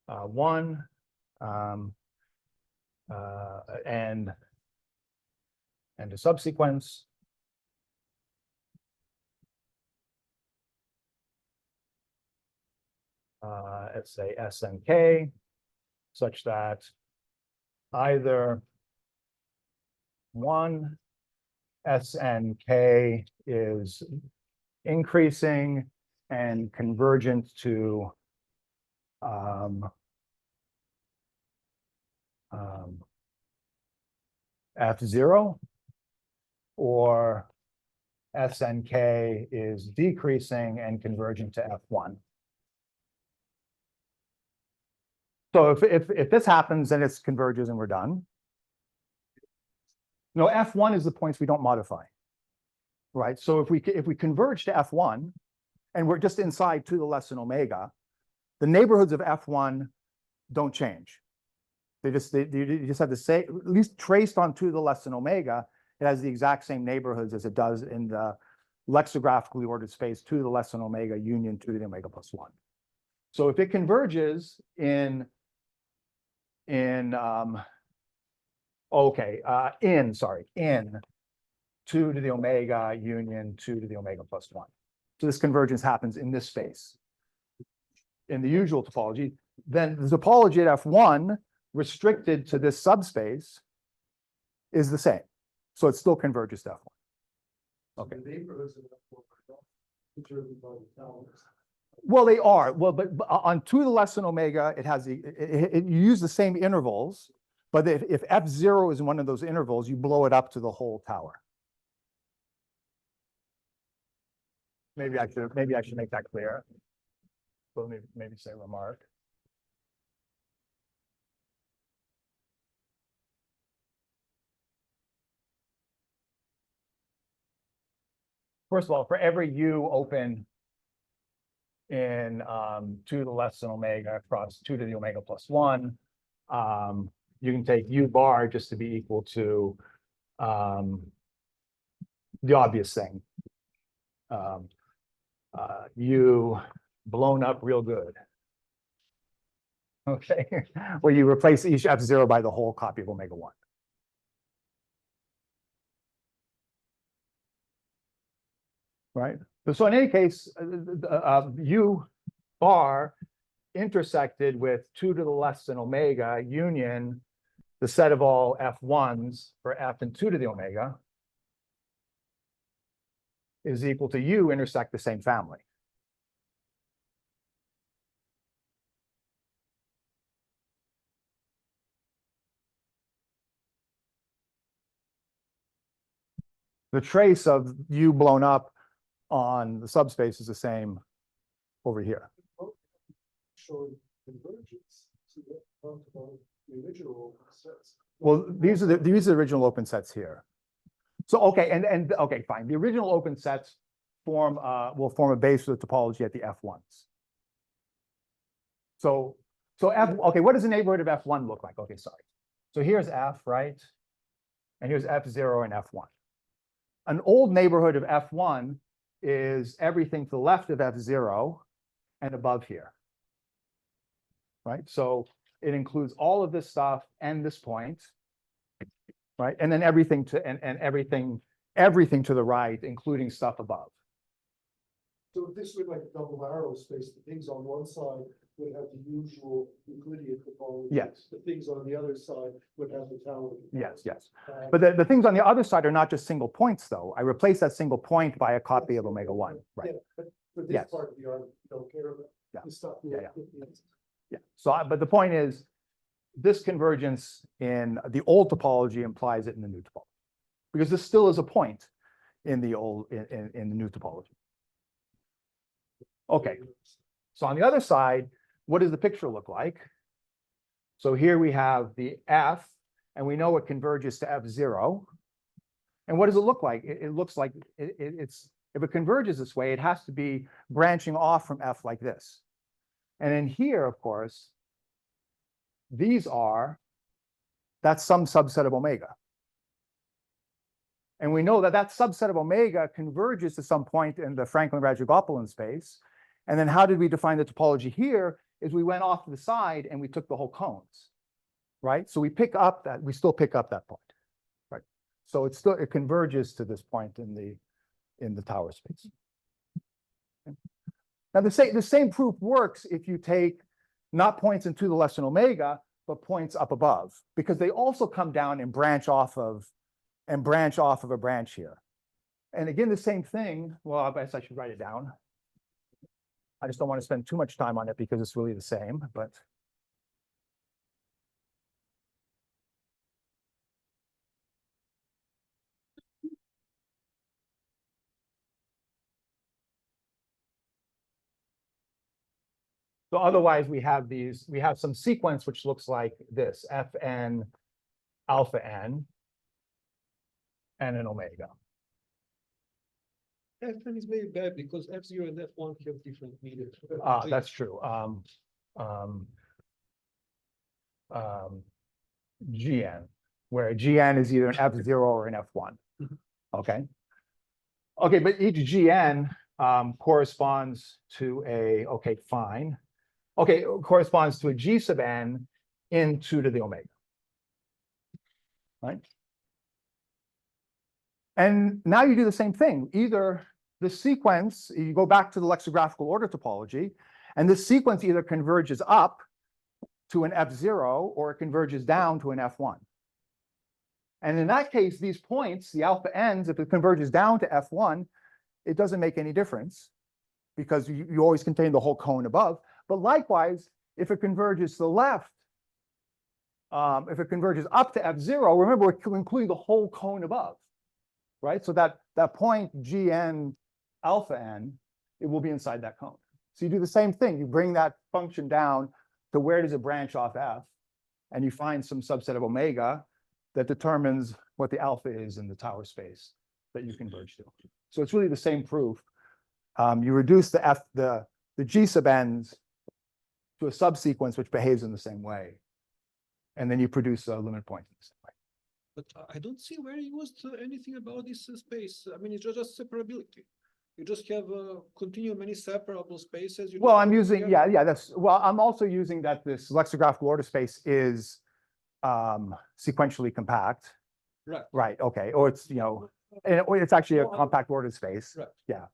one and a subsequence let's say S and K, such that either one S and K is increasing and convergent to F0, or S and K is decreasing and converging to F1. So if this happens, then it converges and we're done. No, F1 is the points we don't modify, right? So if we converge to F1 and we're just inside 2 to the less than omega, the neighborhoods of F1 don't change. You just have to say, at least traced on 2 to the less than omega, it has the exact same neighborhoods as it does in the lexicographically ordered space 2 to the less than omega union 2 to the omega plus 1. So if it converges in 2 to the omega union 2 to the omega plus 1. So this convergence happens in this space. In the usual topology, then the topology at F1 restricted to this subspace is the same. So it still converges to F1. Okay. The neighborhoods of F1 are not determined by the towers. Well, they are. Well, but on 2 to the less than omega, it has you use the same intervals, but if F0 is one of those intervals, you blow it up to the whole tower. Maybe I should make that clear. So maybe say remark. First of all, for every U open in 2 to the less than omega across 2 to the omega plus 1, you can take U bar just to be equal to the obvious thing. U blown up real good. Okay, where you replace each F0 by the whole copy of omega 1. Right? So in any case, U bar intersected with 2 to the less than omega union the set of all F1s for F and 2 to the omega is equal to U intersect the same family. The trace of U blown up on the subspace is the same over here. Showing convergence. So that talked about the original open sets. Well, these are the original open sets here. So okay, and okay, fine. The original open sets will form a base for the topology at the F1s. So okay, what does the neighborhood of F1 look like? Okay, sorry. So here's F, right? And here's F0 and F1. An old neighborhood of F1 is everything to the left of F0 and above here. Right? So it includes all of this stuff and this point, right? And then everything to everything to the right, including stuff above. So if this were like a double arrow space, the things on one side would have the usual Euclidean topology. Yes. The things on the other side would have the tower. Yes, yes. But the things on the other side are not just single points, though. I replace that single point by a copy of omega 1. Right. Yeah, but for this Yes. part of the argument, you don't care about Yeah. the stuff. Yeah. Yeah. So, but the point is, this convergence in the old topology implies it in the new topology. Because this still is a point in the old, in the new topology. Okay, so on the other side, what does the picture look like? So here we have the F, and we know it converges to F0. And what does it look like? It looks like it's, if it converges this way, it has to be branching off from F like this. And in here, of course, that's some subset of omega. And we know that that subset of omega converges to some point in the Franklin-Rajagopalan space. And then how did we define the topology here? Is we went off to the side and we took the whole cones, right? So we still pick up that point, right? So it converges to this point in the tower space. Okay. Now the same proof works if you take not points into the less than omega, but points up above, because they also come down and branch off of a branch here. And again, the same thing. Well, I guess I should write it down. I just don't want to spend too much time on it because it's really the same, but. So otherwise we have some sequence which looks like this, Fn alpha n and an omega. Fn is very bad because F0 and F1 have different meters. That's true. Gn, where Gn is either an F0 or an F1. Okay. Okay, but each Gn corresponds to corresponds to a G sub n in 2 to the omega. Right? And now you do the same thing. Either the sequence, you go back to the lexicographical order topology, and this sequence either converges up to an F0 or it converges down to an F1. And in that case, these points, the alpha n's, if it converges down to F1, it doesn't make any difference because you always contain the whole cone above. But likewise, if it converges to the left, if it converges up to F0, remember, we're including the whole cone above, right? So that point Gn alpha n, it will be inside that cone. So you do the same thing. You bring that function down to where does it branch off F, and you find some subset of omega that determines what the alpha is in the tower space that you converge to. So it's really the same proof. You reduce the G sub n's to a subsequence which behaves in the same way. And then you produce a limit point in the same way. But I don't see where you used anything about this space. I mean, it's just separability. You just have continue many separable spaces. Well, I'm using, I'm also using that this lexicographical order space is sequentially compact. Right. Right, okay. Or it's, it's actually a compact ordered space. Right. Yeah.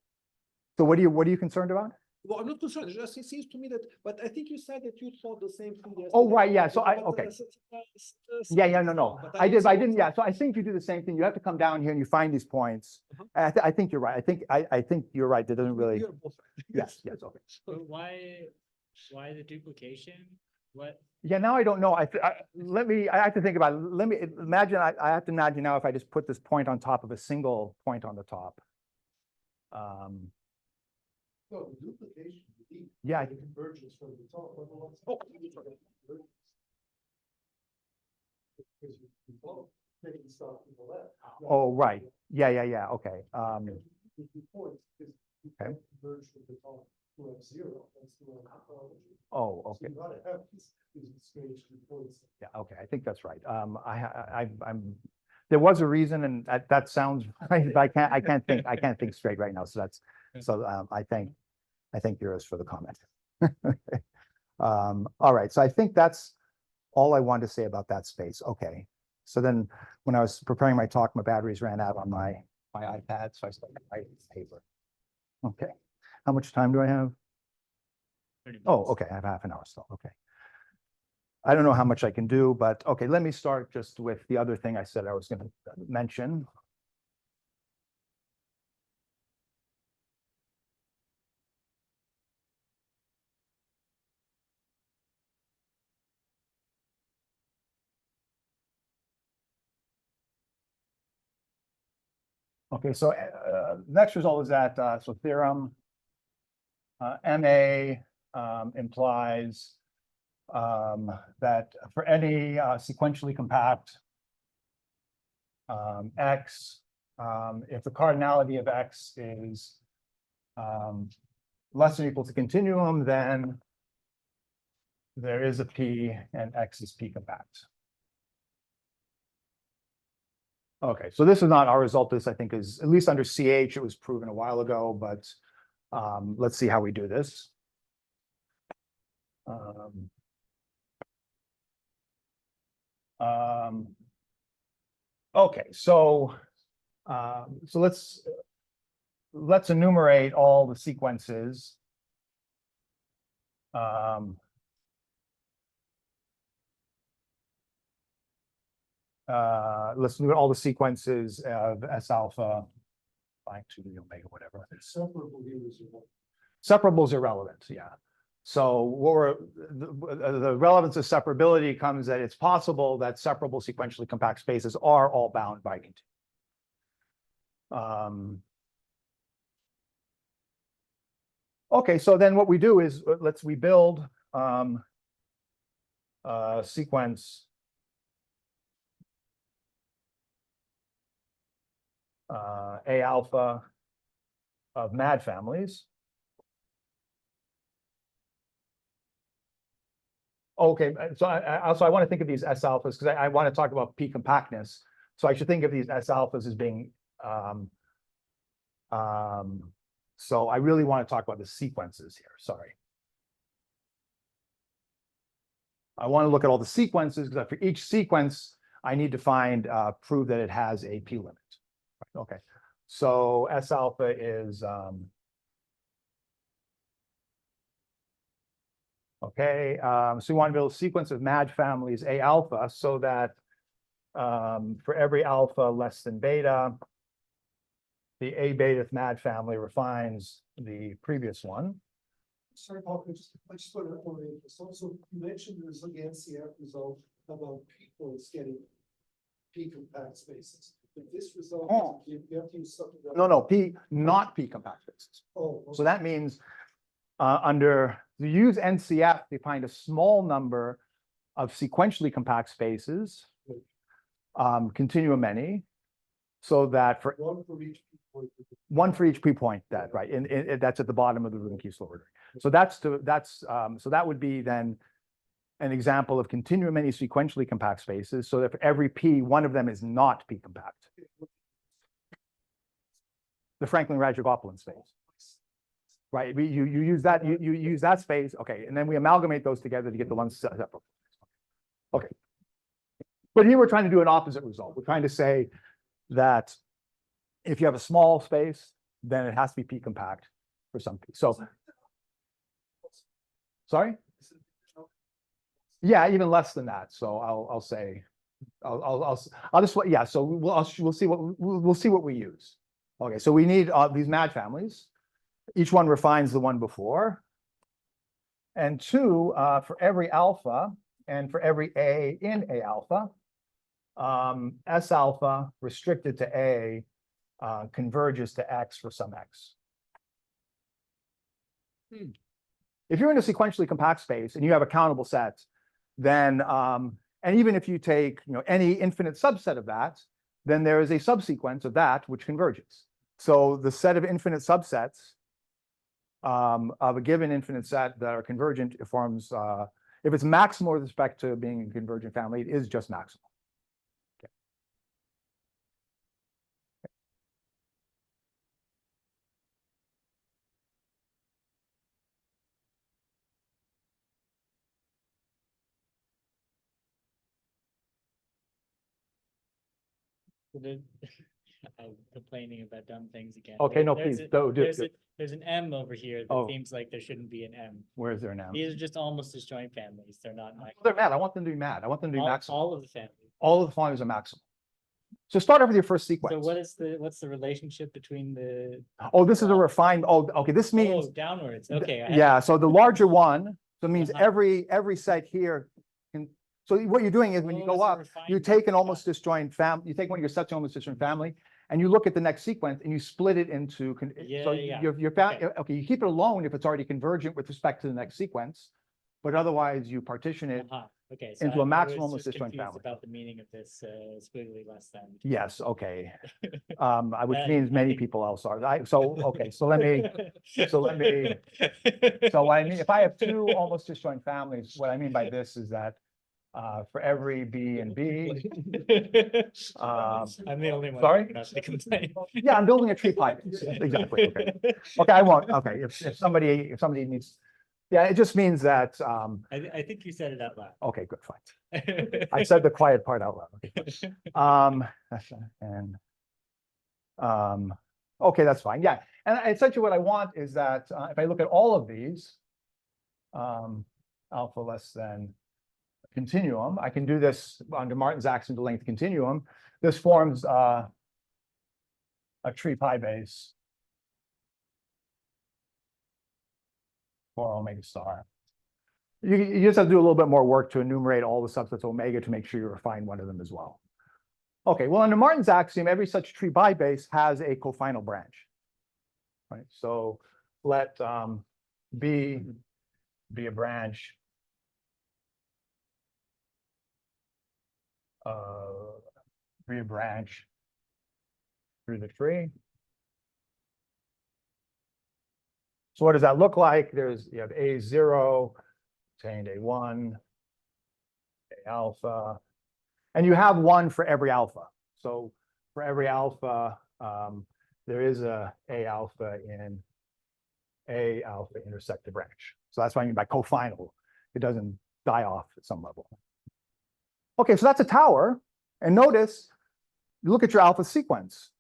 So what are you concerned about? Well, I'm not concerned. It just seems to me that, but I think you said that you thought the same thing. Oh, yesterday. right, yeah. So But, no. But I didn't. Yeah. So I think you do the same thing. You have to come down here and you find these points. And I think you're right. I think you're right. That doesn't really. You're both right. Yes. Okay. But why the duplication? What? Yeah. Now I don't know. I have to think about it. Let me imagine. I have to imagine now if I just put this point on top of a single point on the top. No, the duplication would be. Yeah. The convergence from the top. Because you follow, taking stuff to the left. Oh, right. Yeah. Okay. The point is you Okay. can't converge from the top to F0. That's the wrong topology. Oh, So okay. you gotta have these strange 2 points. Yeah. Okay. I think that's right. I'm. There was a reason, and that sounds right, but I can't think straight right now. So I thank yours for the comment. All right. So I think that's all I wanted to say about that space. Okay. So then when I was preparing my talk, my batteries ran out on my iPad, so I started writing paper. Okay. How much time do I have? 30 minutes. Oh, okay. I have half an hour still. Okay. I don't know how much I can do, but okay, let me start just with the other thing I said I was going to mention. Okay, so next result is that, so theorem MA implies that for any sequentially compact X, if the cardinality of X is less than or equal to continuum, then there is a P and X is P compact. Okay, so this is not our result. This, I think, is at least under CH, it was proven a while ago, but let's see how we do this. Okay, so let's enumerate all the sequences. Let's look at all the sequences of S alpha, by 2 to the omega, whatever. Separable here is irrelevant. Separable is irrelevant, yeah. So the relevance of separability comes that it's possible that separable sequentially compact spaces are all bound by continuum. Okay, so then what we do is we build a sequence A alpha of mad families. Okay, so I want to think of these S alphas because I want to talk about P compactness. So I should think of these S alphas as being so I really want to talk about the sequences here. Sorry. I want to look at all the sequences because for each sequence, I need to prove that it has a P limit. Okay, so S alpha is okay. So we want to build a sequence of mad families A alpha so that for every alpha less than beta, the A beta mad family refines the previous one. Sorry, Paul, I just want to orient this. Also, you mentioned there's like the NCF result about people getting P compact spaces. But this result, Oh. you have to use something. No, P, not P compact spaces. Oh, So that means under you use NCF to find a small number of sequentially compact spaces, continuum many, so that for one for each P point. one for each P point, that right, and that's at the bottom of the Rubin-Kiesel ordering. So so that would be then an example of continuum many sequentially compact spaces, so that for every P, one of them is not P compact. The Franklin-Rajagopoulos space. Right, you use that, you use that space, okay, and then we amalgamate those together to get the ones separable. Okay. But here we're trying to do an opposite result. We're trying to say that if you have a small space, then it has to be P compact for some P. So, sorry? Yeah, even less than that. So I'll say, I'll just, yeah, so we'll see what we use. Okay, so we need these mad families. Each one refines the one before. And 2, for every alpha and for every A in A alpha, S alpha restricted to A converges to X for some X. If you're in a sequentially compact space and you have a countable set, then, and even if you take any infinite subset of that, then there is a subsequence of that which converges. So the set of infinite subsets of a given infinite set that are convergent, it forms, if it's maximal with respect to being a convergent family, it is just maximal. Okay. I'm complaining about dumb things again. Okay, no, There's please, there's an M over here that Oh. seems like there shouldn't be an M. Where is there now? These are just almost disjoint families. They're not They're mad. I want them to be mad. I want them to be maximal. all of the families. All of the families are maximal. So start off with your first sequence. So what's the relationship between the? Oh, this is a refined, oh, okay, this means, Downwards, okay. yeah, so the larger one, so it means Uh-huh. every set here can, so what you're doing is when you Oh, go it's a up, you refined take an one. almost disjoint you take one of your sets of almost disjoint family, and you look at the next sequence and you split it into, so Yeah. you're found, okay, you keep it alone if it's already convergent with respect to the next sequence, but otherwise you partition it. Uh-huh. Okay. into a I was maximum just disjoint confused family. about the meaning of this, squiggly less than. Yes, okay. Which I means many think- people else are. Okay, so let me, so I mean, if I have two almost disjoint families, what I mean by this is that for every B and B, I'm the only one. sorry? Not to complain. yeah, I'm building a tree pipe. Exactly, okay. Okay, I won't, okay, if somebody needs, yeah, it just means that, I think you said it out loud. okay, good, fine. I said the quiet part out loud. Okay. And okay, that's fine. Yeah, and essentially what I want is that if I look at all of these, alpha less than continuum, I can do this under Martin's axiom to length continuum. This forms a tree pi base for omega star. You just have to do a little bit more work to enumerate all the subsets omega to make sure you refine one of them as well. Okay, well, under Martin's axiom, every such tree pi base has a cofinal branch. Right, so let B be a branch through the tree. So what does that look like? You have A0, obtained A1, A alpha, and you have one for every alpha. So for every alpha, there is a alpha in A alpha intersected branch. So that's what I mean by cofinal. It doesn't die off at some level. Okay, so that's a tower. And notice, you look at your alpha sequence.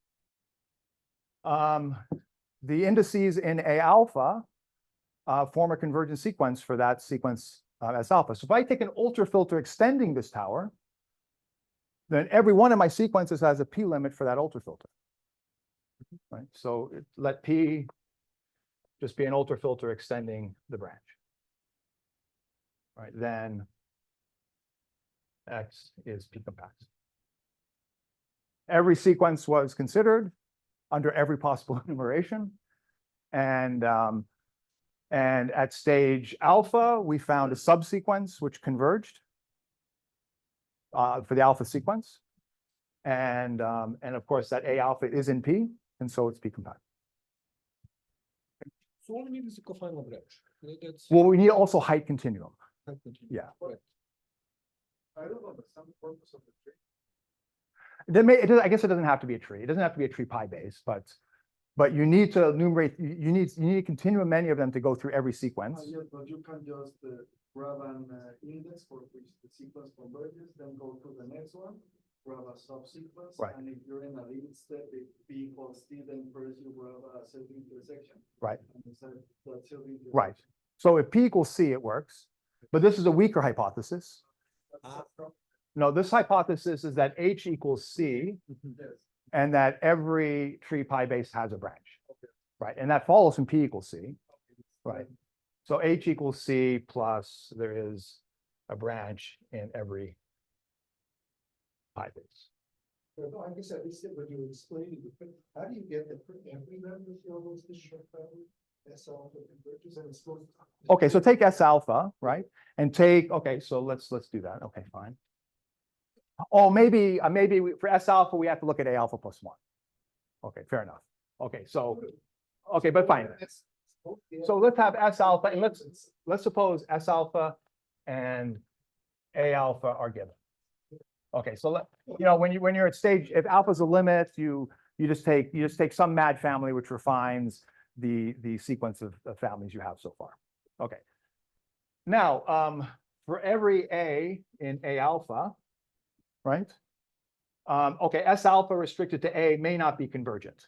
The indices in A alpha form a convergent sequence for that sequence S alpha. So if I take an ultrafilter extending this tower, then every one of my sequences has a P limit for that ultrafilter. Right? So let P just be an ultrafilter extending the branch. Right? Then X is P compact. Every sequence was considered under every possible enumeration. And at stage alpha, we found a subsequence which converged for the alpha sequence. And of course, that A alpha is in P, and so it's P compact. So all we need is a cofinal branch. That's. Well, we need also height continuum. Yeah. Right. I don't understand the purpose of the tree. I guess it doesn't have to be a tree. It doesn't have to be a tree pi base, but you need to enumerate. You need a continuum many of them to go through every sequence. Yeah, but you can just grab an index for which the sequence converges, then go to the next one, grab a subsequence, Right. and if you're in a limit step, if P equals T, then first you grab a certain intersection. Right. And it's that certain intersection. Right. So if P equals C, it works. But this is a weaker hypothesis. No, this hypothesis is that H equals C, Yes. and that every tree pi base has a branch. Right, and that follows from P equals C. Right. So H equals C plus there is a branch in every pi base. But like I said, this is when you explain it, but how do you get that for every member of almost this short family? S alpha converges and it's supposed to. Okay, so take S alpha, right? And take, okay, so let's do that. Okay, fine. Oh, maybe for S alpha, we have to look at A alpha plus 1. Okay, fair enough. Okay, so, okay, but fine. So let's have S alpha, and let's suppose S alpha and A alpha are given. Okay, so when you're at stage, if alpha is a limit, you just take some mad family which refines the sequence of families you have so far. Okay. Now, for every A in A alpha, right? Okay, S alpha restricted to A may not be convergent.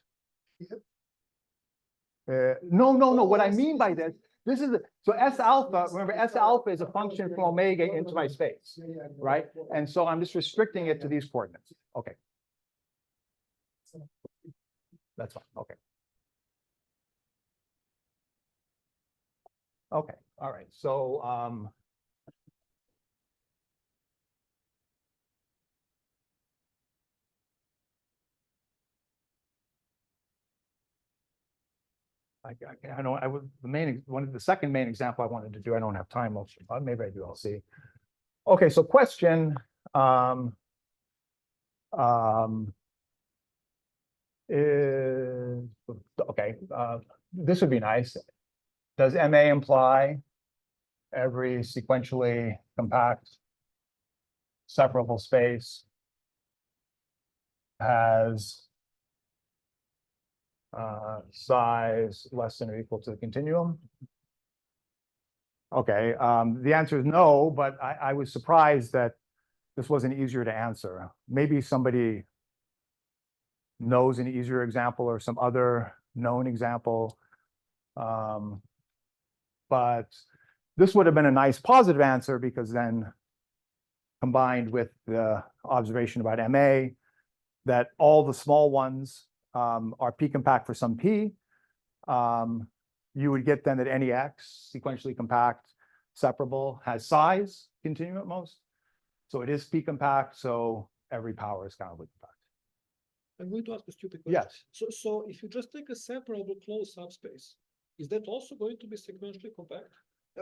No. What I mean by this is so S alpha. Remember, S alpha is a function from omega into my space, right? And so I'm just restricting it to these coordinates. Okay, that's fine. Okay. Okay. All right. So I don't, I would, the second main example I wanted to do, I don't have time, maybe I do, I'll see. Okay, so question, is, okay, this would be nice. Does MA imply every sequentially compact separable space has size less than or equal to the continuum? Okay, the answer is no, but I was surprised that this wasn't easier to answer. Maybe somebody knows an easier example or some other known example. But this would have been a nice positive answer, because then combined with the observation about MA, that all the small ones are P compact for some P, you would get then that any X sequentially compact separable has size continuum at most. So it is P compact, so every power is countably compact. I'm going to ask a stupid question. Yes. So if you just take a separable closed subspace, is that also going to be sequentially compact?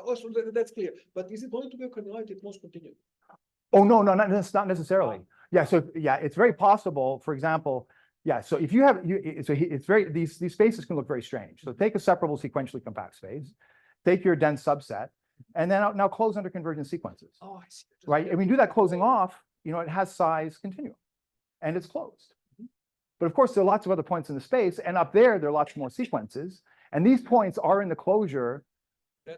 Also, that's clear, but is it going to be a cardinality at most continuum? Oh, no, not necessarily. Yeah, so yeah, it's very possible, for example, yeah, so if you have, it's very, these spaces can look very strange. So take a separable sequentially compact space, take your dense subset, and then now close under convergent sequences, Oh, I see. right? And we do that closing off, it has size continuum, and it's closed. But of course, there are lots of other points in the space, and up there are lots more sequences, and these points are in the closure,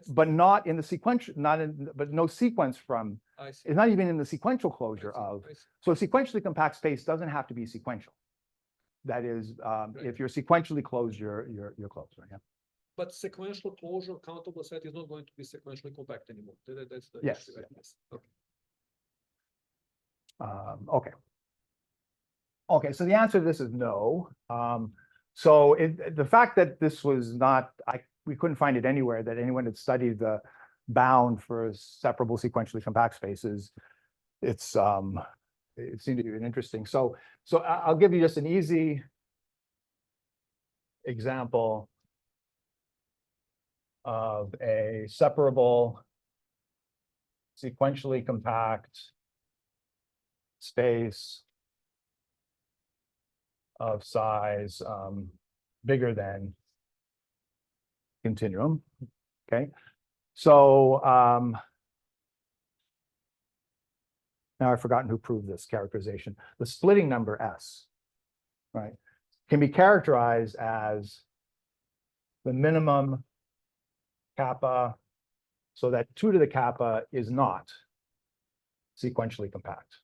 but not in the sequential, but no sequence from, I see. it's not even in the sequential closure I of. see. So a sequentially compact space doesn't have to be sequential. That is, if you're sequentially closed, you're closed, right? Yeah. But sequential closure countable set is not going to be sequentially compact anymore. That's the Yes, issue, right? yes. Okay. Okay. Okay, so the answer to this is no. So the fact that this was not, we couldn't find it anywhere that anyone had studied the bound for separable sequentially compact spaces. It seemed to be interesting. So I'll give you just an easy example of a separable sequentially compact space of size bigger than continuum. Okay, so now I've forgotten who proved this characterization. The splitting number S, right, can be characterized as the minimum kappa, so that 2 to the kappa is not sequentially compact.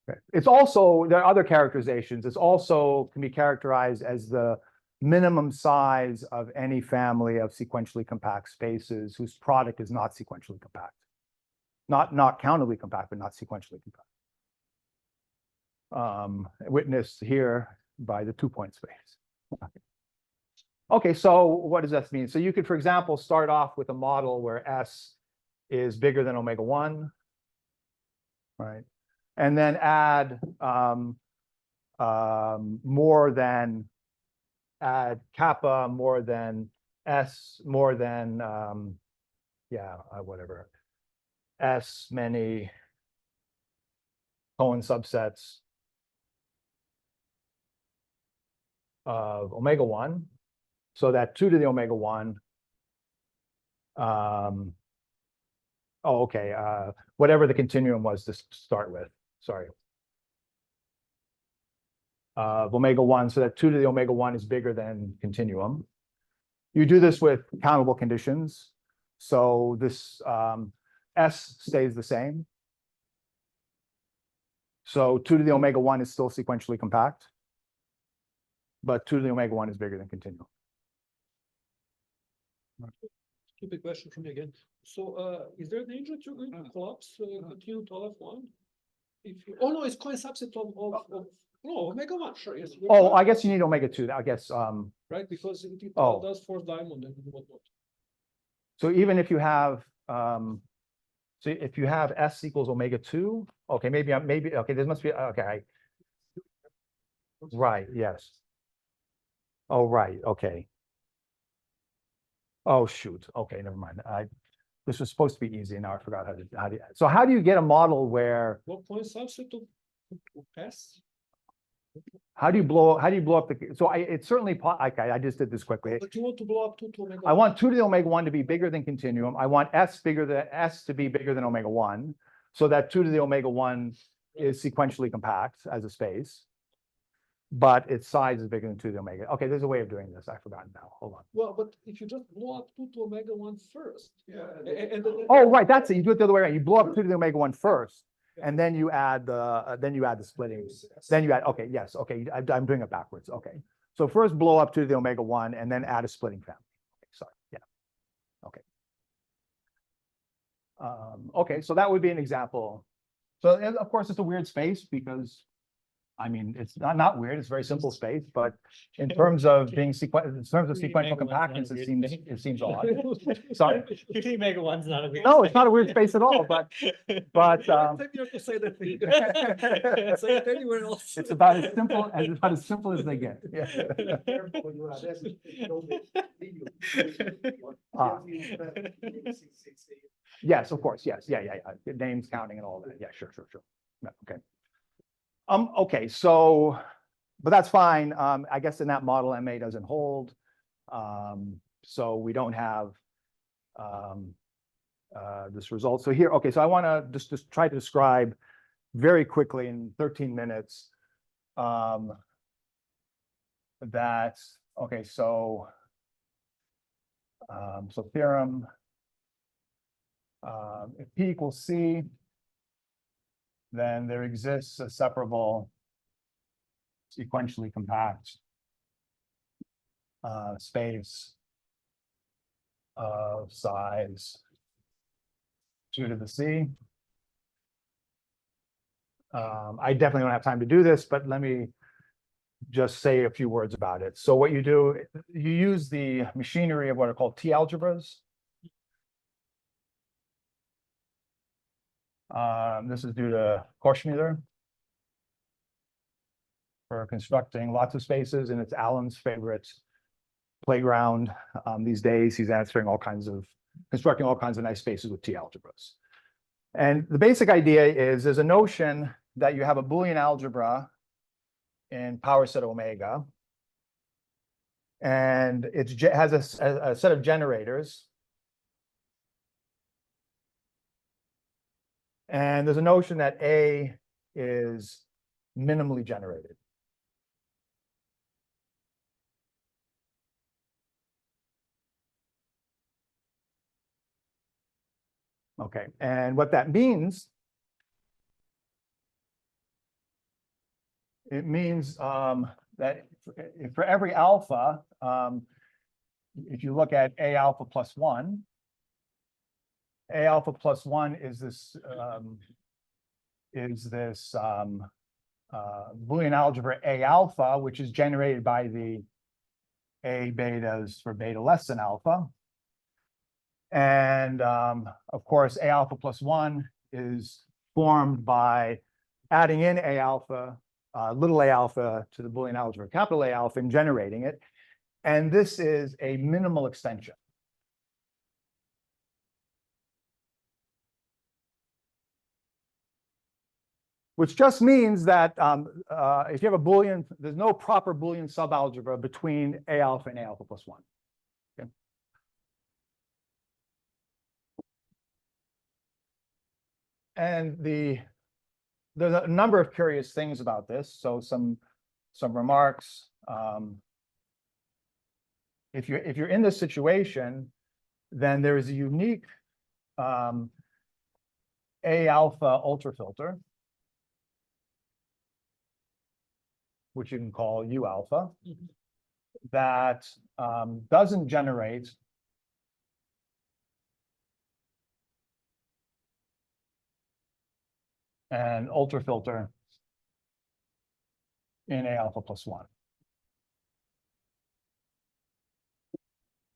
Okay. It's also, there are other characterizations. It's also can be characterized as the minimum size of any family of sequentially compact spaces whose product is not sequentially compact. Not countably compact, but not sequentially compact. Witnessed here by the 2-point space. Okay, so what does that mean? So you could, for example, start off with a model where S is bigger than omega 1, right? And then add add kappa more than S more than whatever S many Cohen subsets of omega 1, so that 2 to the omega 1 whatever the continuum was to start with, sorry, of omega 1, so that 2 to the omega 1 is bigger than continuum. You do this with countable conditions. So this S stays the same. So 2 to the omega 1 is still sequentially compact, but 2 to the omega 1 is bigger than continuum. Stupid question from me again. So is there a danger to going to collapse continuum to LF1? If you, oh no, it's Cohen subset of no, omega 1, sure, yes. Oh, I guess you need omega 2, I guess. Right, because it does force diamond and whatnot. So even if you have, so if you have S equals omega 2, okay, maybe, okay, this must be, okay. Right, yes. Oh, right, okay. Oh, shoot, okay, never mind. This was supposed to be easy, now I forgot so how do you get a model where, What points also to pass? how do you blow up the, so it's certainly, okay, I just did this quickly. But you want to blow up to omega. I want 2 to the omega 1 to be bigger than continuum. I want S to be bigger than omega 1, so that 2 to the omega 1 is sequentially compact as a space. But its size is bigger than 2 to the omega. Okay, there's a way of doing this. I've forgotten now. Hold on. Well, but if you just blow up 2 to omega 1 first. Yeah. Oh, right, that's it. You do it the other way around. You blow up 2 to the omega 1 first, and then you add the splitting. Then you add, okay, yes, okay, I'm doing it backwards. Okay. So first blow up 2 to the omega 1 and then add a splitting family. Okay, sorry, yeah. Okay. Okay, so that would be an example. So and of course, it's a weird space because, I mean, it's not weird, it's very simple space, but in terms of being in terms of sequential compactness, it seems odd. Sorry? You think Mega One's not a weird No, it's not a weird space at all, but Maybe you have to say that thing. Say it anywhere else. it's about as simple as they get. Yeah. Careful when you add S, don't leave you. Ah. Yes, of course, yes, yeah. Names counting and all that, yeah, sure. Yeah, okay. Okay, so, but that's fine. I guess in that model, MA doesn't hold. So we don't have this result. So here, okay, so I want to just try to describe very quickly in 13 minutes that, okay, so theorem, if P equals C, then there exists a separable, sequentially compact space of size 2 to the C. I definitely don't have time to do this, but let me just say a few words about it. So what you do, you use the machinery of what are called T-algebras. This is due to Koshmiller for constructing lots of spaces, and it's Alan's favorite playground these days. He's constructing all kinds of nice spaces with T-algebras. And the basic idea is there's a notion that you have a Boolean algebra in power set omega, and it has a set of generators. And there's a notion that A is minimally generated. Okay, and what that means, it means that for every alpha, if you look at A alpha plus 1, A alpha plus 1 is this Boolean algebra A alpha, which is generated by the A betas for beta less than alpha. And of course, A alpha plus 1 is formed by adding in A alpha, little a alpha to the Boolean algebra, capital A alpha, and generating it. And this is a minimal extension. Which just means that if you have a Boolean, there's no proper Boolean subalgebra between A alpha and A alpha plus 1. Okay. And there's a number of curious things about this. So some remarks. If you're in this situation, then there is a unique A alpha ultrafilter, which you can call U alpha, that doesn't generate an ultrafilter in A alpha plus 1.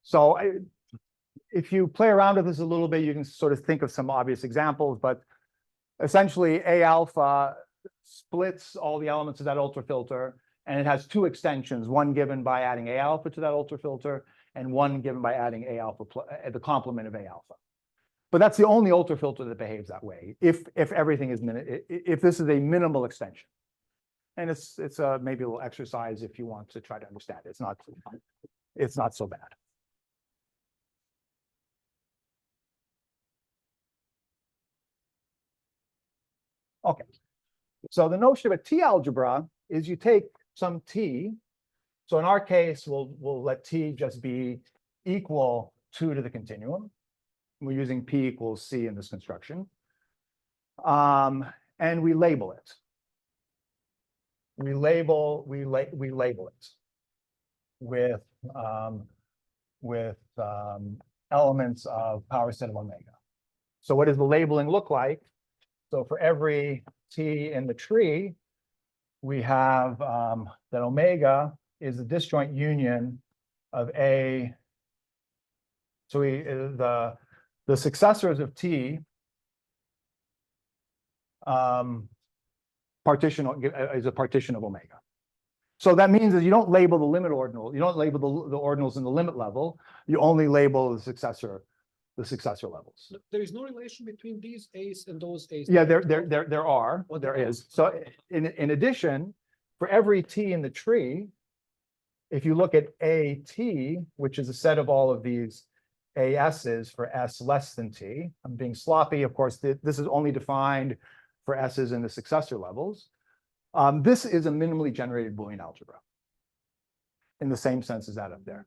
So if you play around with this a little bit, you can sort of think of some obvious examples, but essentially A alpha splits all the elements of that ultrafilter And it has two extensions, one given by adding A alpha to that ultrafilter and one given by adding A alpha, the complement of A alpha. But that's the only ultrafilter that behaves that way, if everything is, if this is a minimal extension. And it's maybe a little exercise if you want to try to understand it. It's not so bad. Okay, so the notion of a T algebra is you take some T. So in our case, we'll let T just be equal 2 to the continuum. We're using P equals C in this construction. And we label it. We label it with elements of power set of omega. So what does the labeling look like? So for every T in the tree, we have that omega is the disjoint union of A. So the successors of T is a partition of omega. So that means that you don't label the limit ordinal. You don't label the ordinals in the limit level. You only label the successor levels. There is no relation between these A's and those A's. Yeah, there is. So in addition, for every T in the tree, if you look at AT, which is a set of all of these AS's for S less than T, I'm being sloppy, of course, this is only defined for S's in the successor levels. This is a minimally generated Boolean algebra in the same sense as that up there.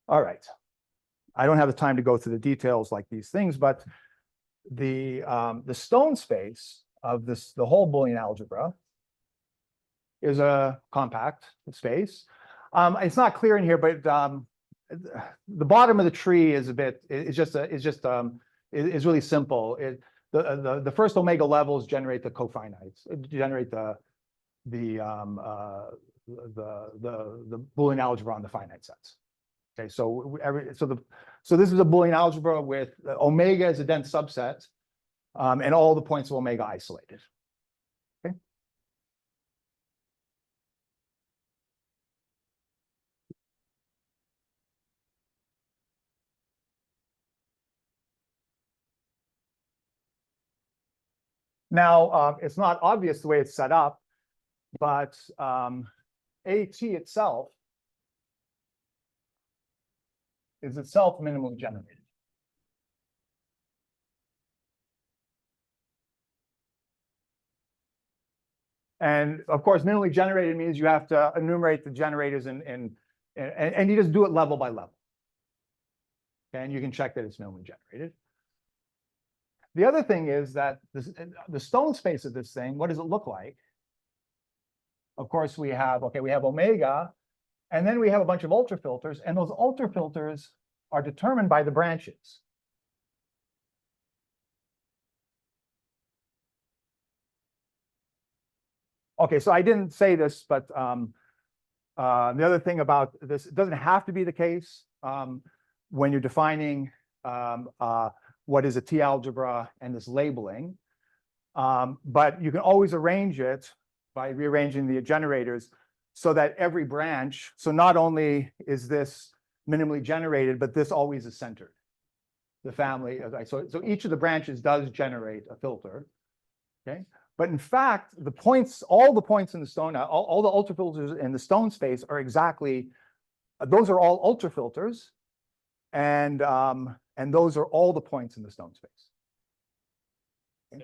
All right. I don't have the time to go through the details like these things, but the Stone space of the whole Boolean algebra is a compact space. It's not clear in here, but the bottom of the tree is really simple. The first omega levels generate the cofinites, generate the Boolean algebra on the finite sets. Okay, so this is a Boolean algebra with omega as a dense subset, and all the points of omega isolated. Okay. Now, it's not obvious the way it's set up, but AT itself is itself minimally generated. And of course, minimally generated means you have to enumerate the generators and you just do it level by level. Okay, and you can check that it's minimally generated. The other thing is that the Stone space of this thing, what does it look like? Of course, we have omega, and then we have a bunch of ultrafilters, and those ultrafilters are determined by the branches. Okay, so I didn't say this, but the other thing about this, it doesn't have to be the case when you're defining what is a T algebra and this labeling, but you can always arrange it by rearranging the generators so that every branch, so not only is this minimally generated, but this always is centered. The family, okay, so each of the branches does generate a filter, okay? But in fact, all the points in the Stone, all the ultrafilters in the Stone space are exactly, those are all ultrafilters, and those are all the points in the Stone space. Okay.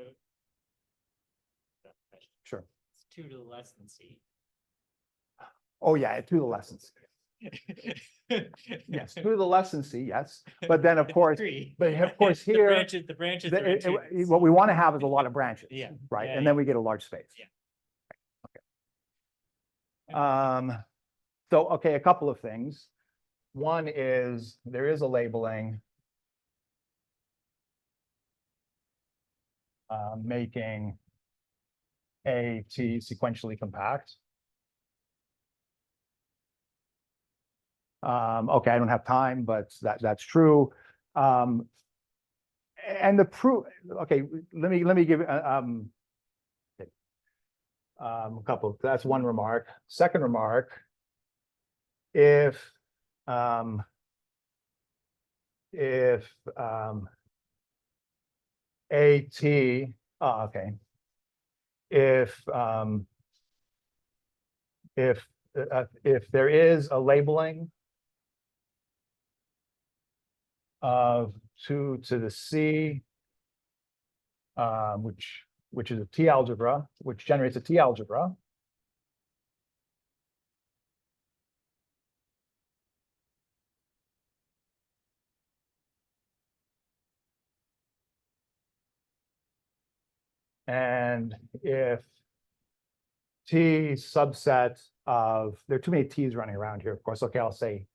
Sure. It's 2 to the less than C. Oh yeah, 2 to the less than C. Yes, 2 to the less than C, yes. But then of course, here, the branches what we want to have is a lot of branches. Yeah. Right, Yeah, and then we get a large space. Yeah. Okay. So, okay, a couple of things. One is there is a labeling making AT sequentially compact. Okay, I don't have time, but that's true. And the proof, okay, let me give, okay. A couple, that's one remark. Second remark, if AT, oh, okay. If there is a labeling of 2 to the C, which is a T algebra, which generates a T algebra. And if T subset of, there are too many T's running around here, of course. Okay, I'll say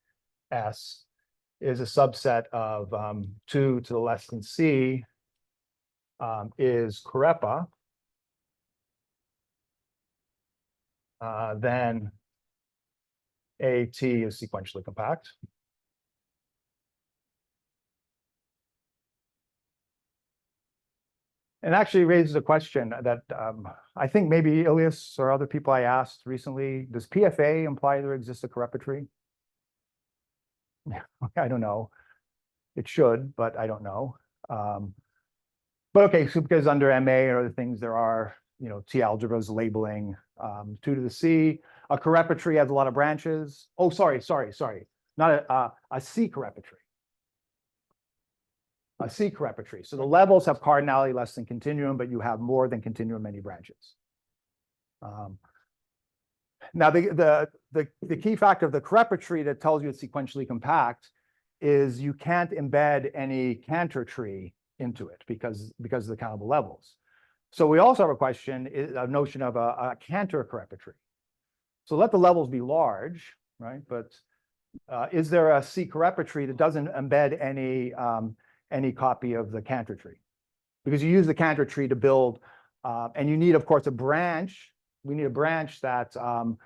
S is a subset of 2 to the less than C is Kurepa, then AT is sequentially compact. And actually raises a question that I think maybe Ilias or other people I asked recently, does PFA imply there exists a Kurepa tree? I don't know. It should, but I don't know. But okay, so because under MA or other things, there are, T algebras labeling 2 to the C. A Kurepa tree has a lot of branches. Oh, sorry. Not a C Kurepa tree. A C Kurepa tree. So the levels have cardinality less than continuum, but you have more than continuum many branches. Now the key factor of the Kurepa tree that tells you it's sequentially compact is you can't embed any Cantor tree into it because of the countable levels. So we also have a notion of a Cantor Kurepa tree. So let the levels be large, right? But is there a C Kurepa tree that doesn't embed any copy of the Cantor tree? Because you use the Cantor tree to build, and you need, of course, a branch. We need a branch to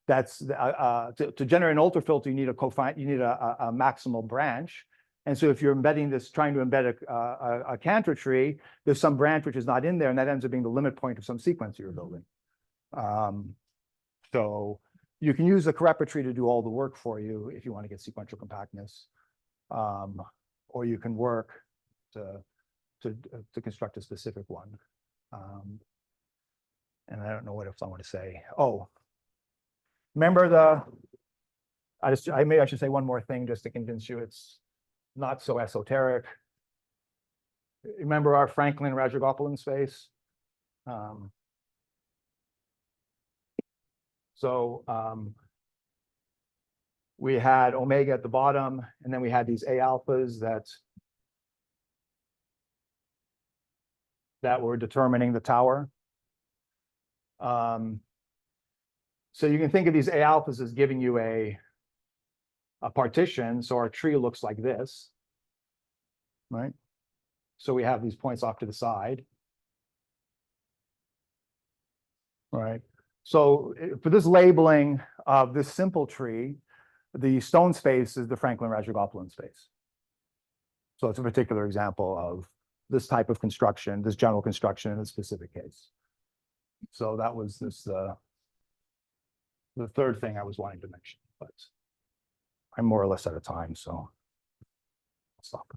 generate an ultrafilter. You need a maximal branch. And so if you're embedding this, trying to embed a Cantor tree, there's some branch which is not in there, and that ends up being the limit point of some sequence you're building. So you can use the Kurepa tree to do all the work for you if you want to get sequential compactness, or you can work to construct a specific one. And I don't know what else I want to say. Oh, remember I should say one more thing just to convince you it's not so esoteric. Remember our Franklin-Rajagopalan space? We had omega at the bottom, and then we had these A alphas that were determining the tower. So you can think of these A alphas as giving you a partition. So our tree looks like this, right? So we have these points off to the side, right? So for this labeling of this simple tree, the stone space is the Franklin-Rajagopalan space. So it's a particular example of this type of construction, this general construction in a specific case. So that was the third thing I was wanting to mention, but I'm more or less out of time, so I'll stop.